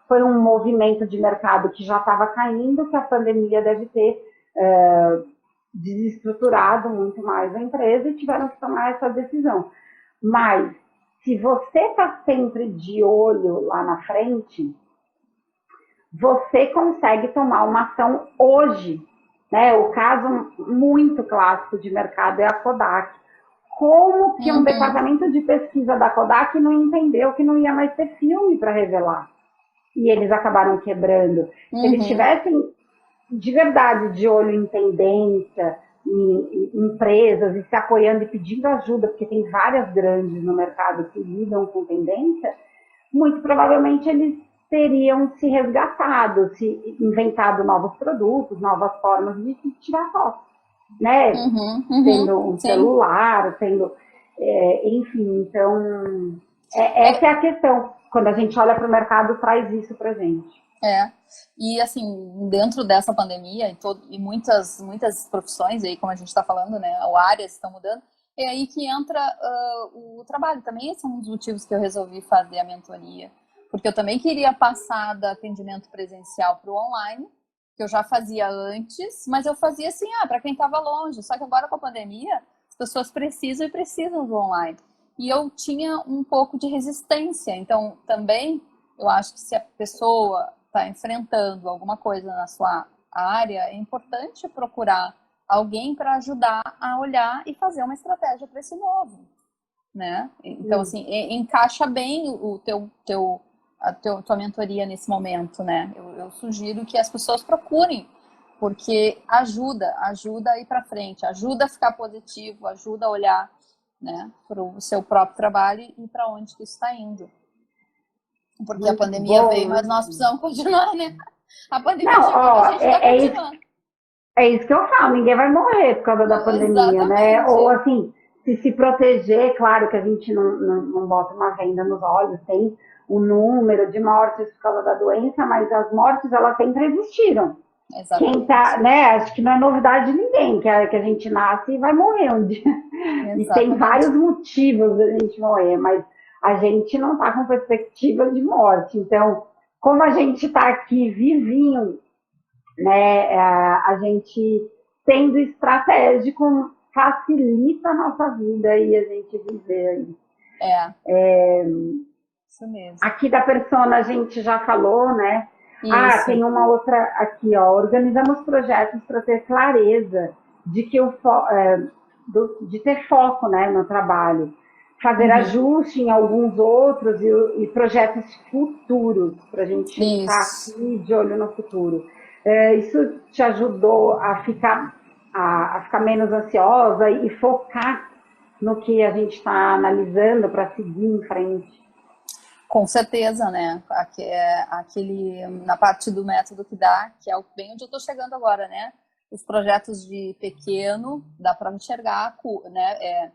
foi um movimento de mercado que já estava caindo, que a pandemia deve ter desestruturado muito mais a empresa e tiveram que tomar essa decisão. Mas se você está sempre de olho lá na frente, você consegue tomar uma ação hoje, né? O caso muito clássico de mercado é a Kodak. Como que um departamento de pesquisa da Kodak não entendeu que não ia mais ter filme para revelar? E eles acabaram quebrando. Se eles tivessem de verdade de olho em tendência, empresas e se apoiando e pedindo ajuda, porque tem várias grandes no mercado que lidam com tendência, muito provavelmente eles teriam se resgatado, se inventado novos produtos, novas formas de tirar foto, né? Tendo um celular, tendo... enfim, então... essa é a questão. Quando a gente olha para o mercado, traz isso para a gente. E assim, dentro dessa pandemia e muitas profissões aí, como a gente está falando, né, ou áreas estão mudando, é aí que entra o trabalho. Também esse é um dos motivos que eu resolvi fazer a mentoria, porque eu também queria passar do atendimento presencial para o online, que eu já fazia antes, mas eu fazia assim, para quem estava longe. Só que agora com a pandemia, as pessoas precisam do online. E eu tinha um pouco de resistência. Então, também, eu acho que se a pessoa está enfrentando alguma coisa na sua área, é importante procurar alguém para ajudar a olhar e fazer uma estratégia para esse novo, né? Então, assim, encaixa bem tua mentoria nesse momento, né? Eu sugiro que as pessoas procurem, porque ajuda a ir para frente, ajuda a ficar positivo, ajuda a olhar, né, para o seu próprio trabalho e para onde que isso está indo. Porque muito a pandemia veio, mas nós precisamos continuar, né? A pandemia chegou, a gente está continuando. É isso que eu falo, ninguém vai morrer por causa da pandemia, exatamente, né? Ou assim, se proteger, claro que a gente não bota uma venda nos olhos, tem o número de mortes por causa da doença, mas as mortes, elas sempre existiram. Exatamente. Quem tá, né? Acho que não é novidade de ninguém, que a gente nasce e vai morrer um dia. Exatamente. E tem vários motivos da gente morrer, mas a gente não está com perspectiva de morte. Então, como a gente está aqui vivinho, né, a gente sendo estratégico facilita a nossa vida e a gente viver aí. Isso mesmo. Aqui da persona a gente já falou, né? Isso. Tem uma outra aqui, ó. Organizamos projetos para ter clareza de que de ter foco, né, no trabalho. Fazer ajuste em alguns outros e projetos futuros, para a gente estar aqui de olho no futuro. Isso te ajudou a ficar menos ansiosa e focar no que a gente está analisando para seguir em frente? Com certeza, né? Na parte do método que dá, que é bem onde eu estou chegando agora, né? Os projetos de pequeno, dá para enxergar, né?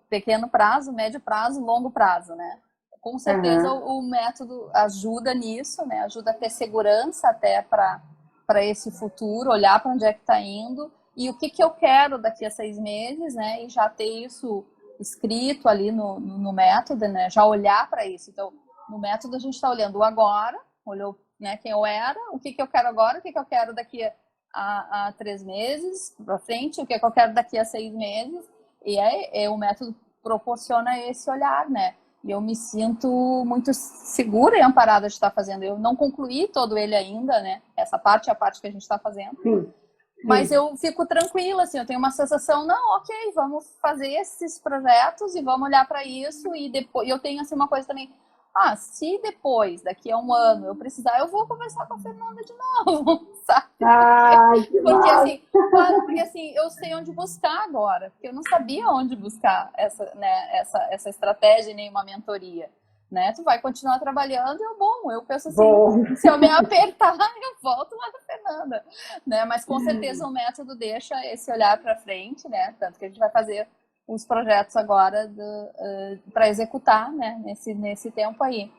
Pequeno prazo, médio prazo, longo prazo, né? Com certeza o método ajuda nisso, né? Ajuda a ter segurança até para esse futuro, olhar para onde é que está indo e o que eu quero daqui a 6 meses, né? E já ter isso escrito ali no método, né? Já olhar para isso. Então, no método a gente está olhando o agora, olhou, né, quem eu era, o que eu quero agora, o que eu quero daqui a 3 meses para frente, o que eu quero daqui a 6 meses. E o método proporciona esse olhar, né? E eu me sinto muito segura e amparada de estar fazendo. Eu não concluí todo ele ainda, né? Essa parte é a parte que a gente está fazendo. Sim. Mas eu fico tranquila, assim, eu tenho uma sensação, não, ok, vamos fazer esses projetos e vamos olhar para isso. E depois eu tenho assim uma coisa também, se depois, daqui a 1 ano, eu precisar, eu vou conversar com a Fernanda de novo, sabe? Porque assim, eu sei onde buscar agora, porque eu não sabia onde buscar essa estratégia e nenhuma mentoria, né? Tu vai continuar trabalhando e eu penso assim, se eu me apertar, eu volto lá da Fernanda, né? Mas com certeza o método deixa esse olhar para frente, né? Tanto que a gente vai fazer os projetos agora para executar, né, nesse tempo aí.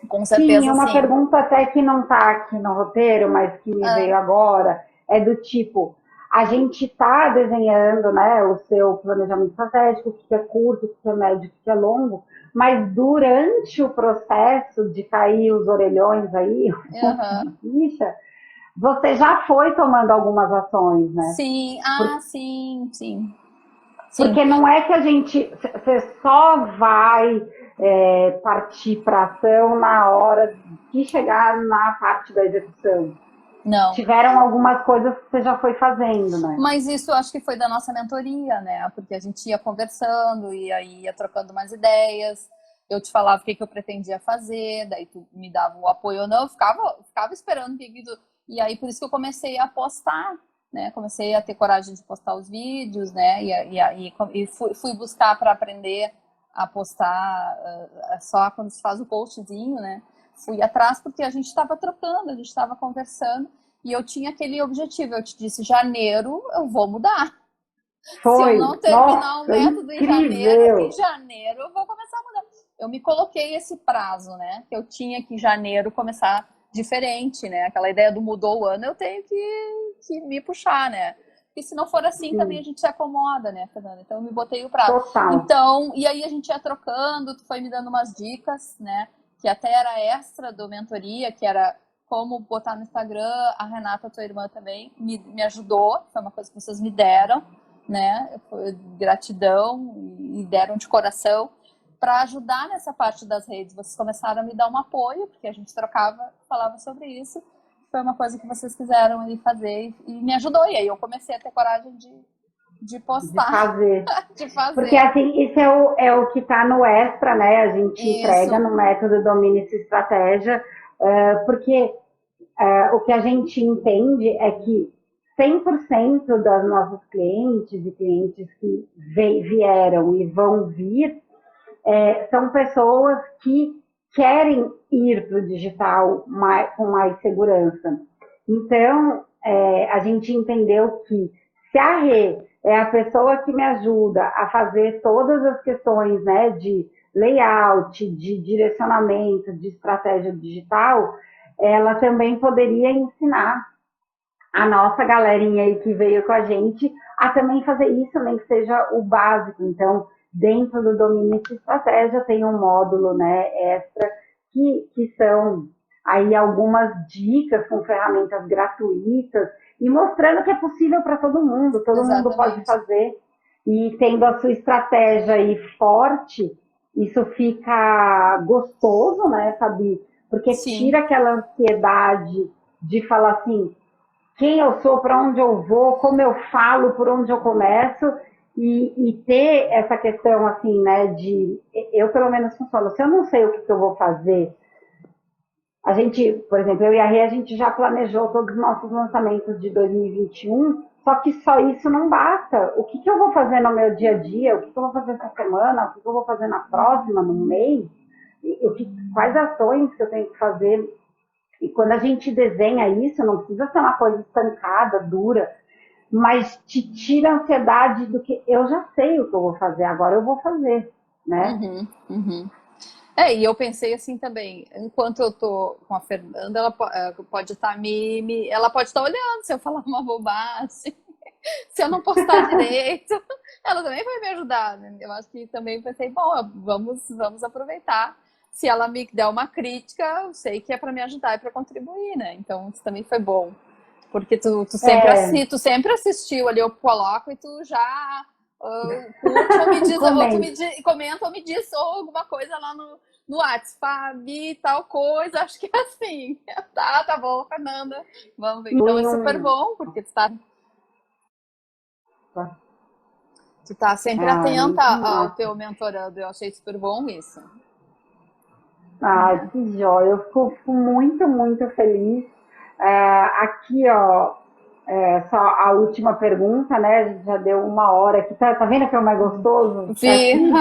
Com certeza, sim. Uma pergunta até que não está aqui no roteiro, mas que me veio agora, é do tipo, a gente está desenhando, né, o seu planejamento estratégico, o que é curto, o que é médio, o que é longo, mas durante o processo de cair os orelhões aí, ficha, você já foi tomando algumas ações, né? Sim, sim. Porque não é que você só vai partir para ação na hora que chegar na parte da execução. Não. Tiveram algumas coisas que você já foi fazendo, né? Mas isso acho que foi da nossa mentoria, né? Porque a gente ia conversando e aí ia trocando mais ideias. Eu te falava o que eu pretendia fazer, daí tu me dava o apoio ou não. Eu ficava esperando o que tu... E aí por isso que eu comecei a postar, né? Comecei a ter coragem de postar os vídeos, né? E fui buscar para aprender a postar só quando se faz o postzinho, né? Fui atrás porque a gente estava trocando, a gente estava conversando e eu tinha aquele objetivo. Eu te disse, janeiro eu vou mudar. Se eu não terminar o método em janeiro eu vou começar a mudar. Eu me coloquei esse prazo, né? Que eu tinha que em janeiro começar diferente, né? Aquela ideia do mudou o ano, eu tenho que me puxar, né? Porque se não for assim, também a gente se acomoda, né, Fernanda? Então eu me botei o prazo. Total. Então, e aí a gente ia trocando, tu foi me dando umas dicas, né? Que até era extra do mentoria, que era como botar no Instagram. A Renata, tua irmã, também me ajudou, foi uma coisa que vocês me deram, né? Foi gratidão e deram de coração para ajudar nessa parte das redes. Vocês começaram a me dar um apoio, porque a gente trocava, falava sobre isso. Foi uma coisa que vocês quiseram ali fazer e me ajudou. E aí eu comecei a ter coragem de postar. De fazer. Porque assim, isso é o que está no extra, né? A gente entrega no método Domine Sua Estratégia, porque o que a gente entende é que 100% das nossas clientes e clientes que vieram e vão vir são pessoas que querem ir para o digital com mais segurança. Então, a gente entendeu que se a Rê é a pessoa que me ajuda a fazer todas as questões, né, de layout, de direcionamento, de estratégia digital, ela também poderia ensinar a nossa galerinha aí que veio com a gente a também fazer isso, nem que seja o básico. Então, dentro do Domine Sua Estratégia tem um módulo, né, extra, que são aí algumas dicas com ferramentas gratuitas e mostrando que é possível para todo mundo pode fazer. E tendo a sua estratégia aí forte, isso fica gostoso, né, Fabi? Porque tira aquela ansiedade de falar assim, quem eu sou, para onde eu vou, como eu falo, por onde eu começo, e ter essa questão assim, né, eu pelo menos funciono, se eu não sei o que eu vou fazer, a gente, por exemplo, eu e a Rê, a gente já planejou todos os nossos lançamentos de 2021, só que só isso não basta. O que eu vou fazer no meu dia a dia, o que eu vou fazer essa semana, o que eu vou fazer na próxima, no mês, quais ações que eu tenho que fazer. E quando a gente desenha isso, não precisa ser uma coisa estancada, dura, mas te tira a ansiedade do que eu já sei o que eu vou fazer, agora eu vou fazer, né? E eu pensei assim também, enquanto eu tô com a Fernanda, ela pode estar ela pode estar olhando se eu falar uma bobagem, se eu não postar direito, ela também vai me ajudar, né? Eu acho que também pensei, bom, vamos aproveitar. Se ela me der uma crítica, eu sei que é para me ajudar e para contribuir, né? Então, isso também foi bom. Porque tu sempre assistiu ali, eu coloco e tu já curte ou me diz, comenta ou me diz alguma coisa lá no WhatsApp, Fabi, tal coisa, acho que é assim. Tá bom, Fernanda. Vamos ver. Então, é super bom, porque tu tá sempre atenta ao teu mentorando. Eu achei super bom isso. Que joia, eu fico muito, muito feliz. Aqui, ó, só a última pergunta, né? A gente já deu 1 hora aqui. Tá vendo que é o mais gostoso? Sim.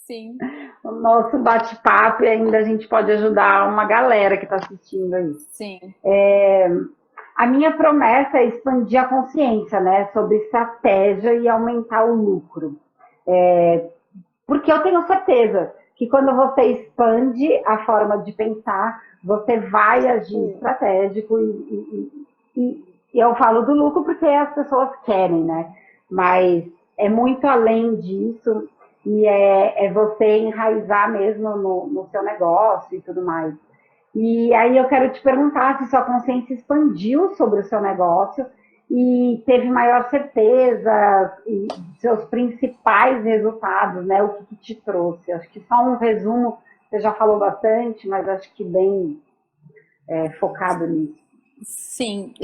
Sim. O nosso bate-papo, e ainda a gente pode ajudar uma galera que está assistindo aí. Sim. A minha promessa é expandir a consciência, né? Sobre estratégia e aumentar o lucro. Porque eu tenho certeza que quando você expande a forma de pensar, você vai agir estratégico e eu falo do lucro porque as pessoas querem, né? Mas é muito além disso e é você enraizar mesmo no seu negócio e tudo mais. E aí eu quero te perguntar se sua consciência expandiu sobre o seu negócio e teve maior certeza e seus principais resultados, né? O que te trouxe? Acho que só um resumo, você já falou bastante, mas acho que bem focado nisso. Sim,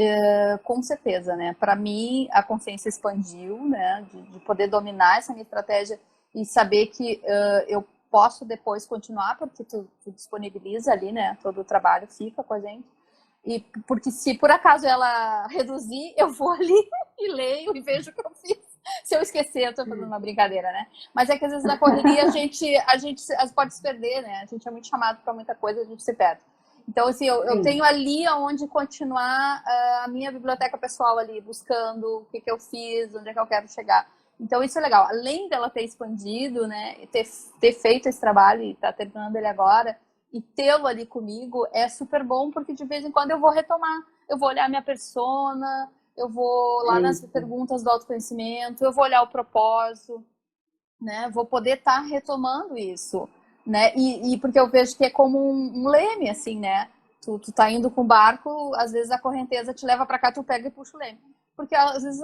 com certeza, né? Para mim, a consciência expandiu, né? De poder dominar essa minha estratégia e saber que eu posso depois continuar, porque tu disponibiliza ali, né? Todo o trabalho fica com a gente. E porque se por acaso ela reduzir, eu vou ali e leio e vejo o que eu fiz. Se eu esquecer, eu tô fazendo uma brincadeira, né? Mas é que às vezes na correria a gente pode se perder, né? A gente é muito chamado para muita coisa, a gente se perde. Então, assim, eu tenho ali onde continuar a minha biblioteca pessoal ali, buscando o que eu fiz, onde é que eu quero chegar. Então, isso é legal. Além dela ter expandido, né, ter feito esse trabalho e tá terminando ele agora, e tê-lo ali comigo é super bom, porque de vez em quando eu vou retomar, eu vou olhar minha persona, eu vou lá nas perguntas do autoconhecimento, eu vou olhar o propósito, né, vou poder estar retomando isso. Né? E porque eu vejo que é como um leme, assim, né? Tu tá indo com o barco, às vezes a correnteza te leva para cá, tu pega e puxa o leme. Porque às vezes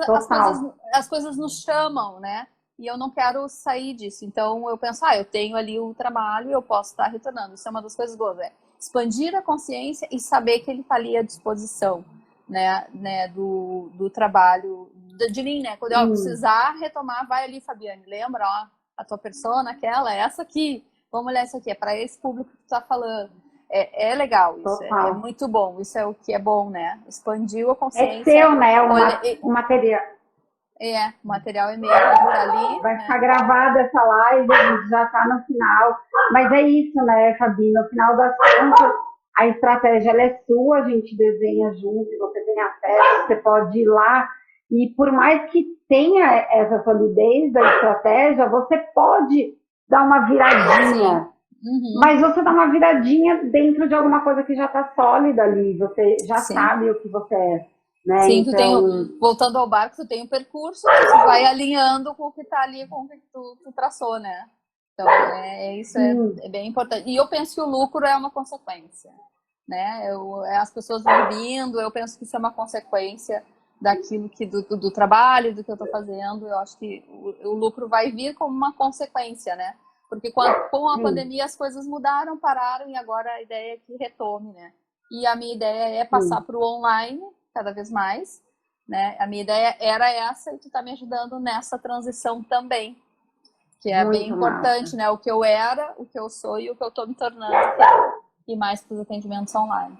as coisas nos chamam, né? E eu não quero sair disso. Então eu penso, eu tenho ali o trabalho e eu posso estar retornando. Isso é uma das coisas boas, expandir a consciência e saber que ele está ali à disposição, né? Do trabalho de mim, né? Quando eu precisar retomar, vai ali, Fabiane, lembra, ó, a tua persona, essa aqui. Vamos olhar isso aqui, é para esse público que tu tá falando. É legal isso, é muito bom. Isso é o que é bom, né? Expandiu a consciência. É seu, né? O material. O material é meu, tá ali. Vai ficar gravada essa live, a gente já tá no final. Mas é isso, né, Fabi? No final das contas, a estratégia ela é sua, a gente desenha junto, você tem acesso, você pode ir lá. E por mais que tenha essa solidez da estratégia, você pode dar uma viradinha, mas você dá uma viradinha dentro de alguma coisa que já está sólida ali, você já sabe o que você é, né? Sim, então... voltando ao barco, tu tem um percurso, tu vai alinhando com o que está ali, com o que tu traçou, né? Então, isso é bem importante. E eu penso que o lucro é uma consequência, né? As pessoas vão vindo, eu penso que isso é uma consequência daquilo do trabalho, do que eu estou fazendo. Eu acho que o lucro vai vir como uma consequência, né? Porque com a pandemia as coisas mudaram, pararam, e agora a ideia é que retome, né? E a minha ideia é passar para o online cada vez mais, né? A minha ideia era essa, e tu está me ajudando nessa transição também, que é muito bem importante, massa, né? O que eu era, o que eu sou e o que eu estou me tornando, e mais para os atendimentos online.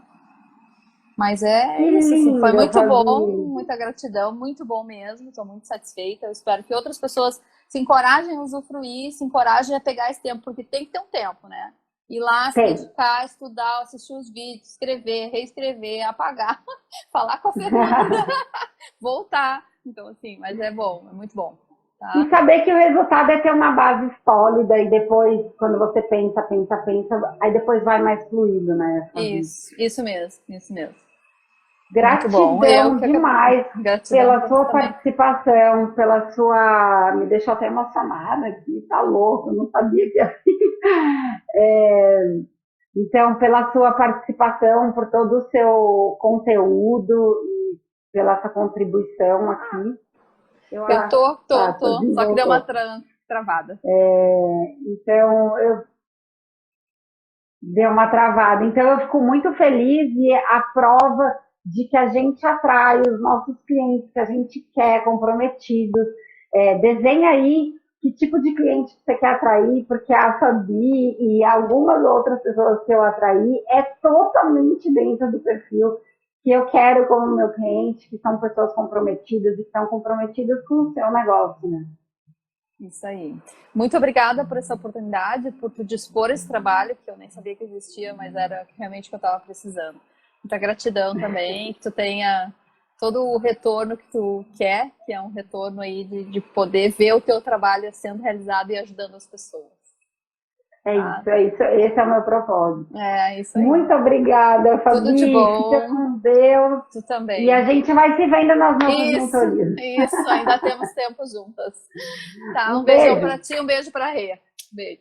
Mas isso, assim, foi muito bom, muita gratidão, muito bom mesmo, estou muito satisfeita. Eu espero que outras pessoas se encorajem a usufruir, se encorajem a pegar esse tempo, porque tem que ter um tempo, né? Ir lá, se dedicar, estudar, assistir os vídeos, escrever, reescrever, apagar, falar com a Fernanda, voltar. Então, assim, mas é bom, é muito bom. Tá? E saber que o resultado é ter uma base sólida, e depois, quando você pensa, aí depois vai mais fluido, né? Isso mesmo. Gratidão demais pela sua participação, pela sua... Me deixou até emocionada aqui, tá louco, eu não sabia que ia assim. Então, pela sua participação, por todo o seu conteúdo e pela sua contribuição aqui. Eu tô, só que deu uma travada. Então, deu uma travada. Então, eu fico muito feliz, e a prova de que a gente atrai os nossos clientes que a gente quer, comprometidos. Desenha aí que tipo de cliente você quer atrair, porque a Fabi e algumas outras pessoas que eu atraí é totalmente dentro do perfil que eu quero como meu cliente, que são pessoas comprometidas e estão comprometidas com o seu negócio, né? Isso aí. Muito obrigada por essa oportunidade, por tu dispor esse trabalho, que eu nem sabia que existia, mas era realmente o que eu estava precisando. Muita gratidão também, que tu tenha todo o retorno que tu quer, que é um retorno aí de poder ver o teu trabalho sendo realizado e ajudando as pessoas. É isso, esse é o meu propósito. É isso aí. Muito obrigada, Fabi. Tudo de bom. Fica com Deus. Tu também. E a gente vai se vendo nas nossas mentorias. Isso, ainda temos tempo juntas. Tá, um beijão pra ti, um beijo pra Rê. Beijo.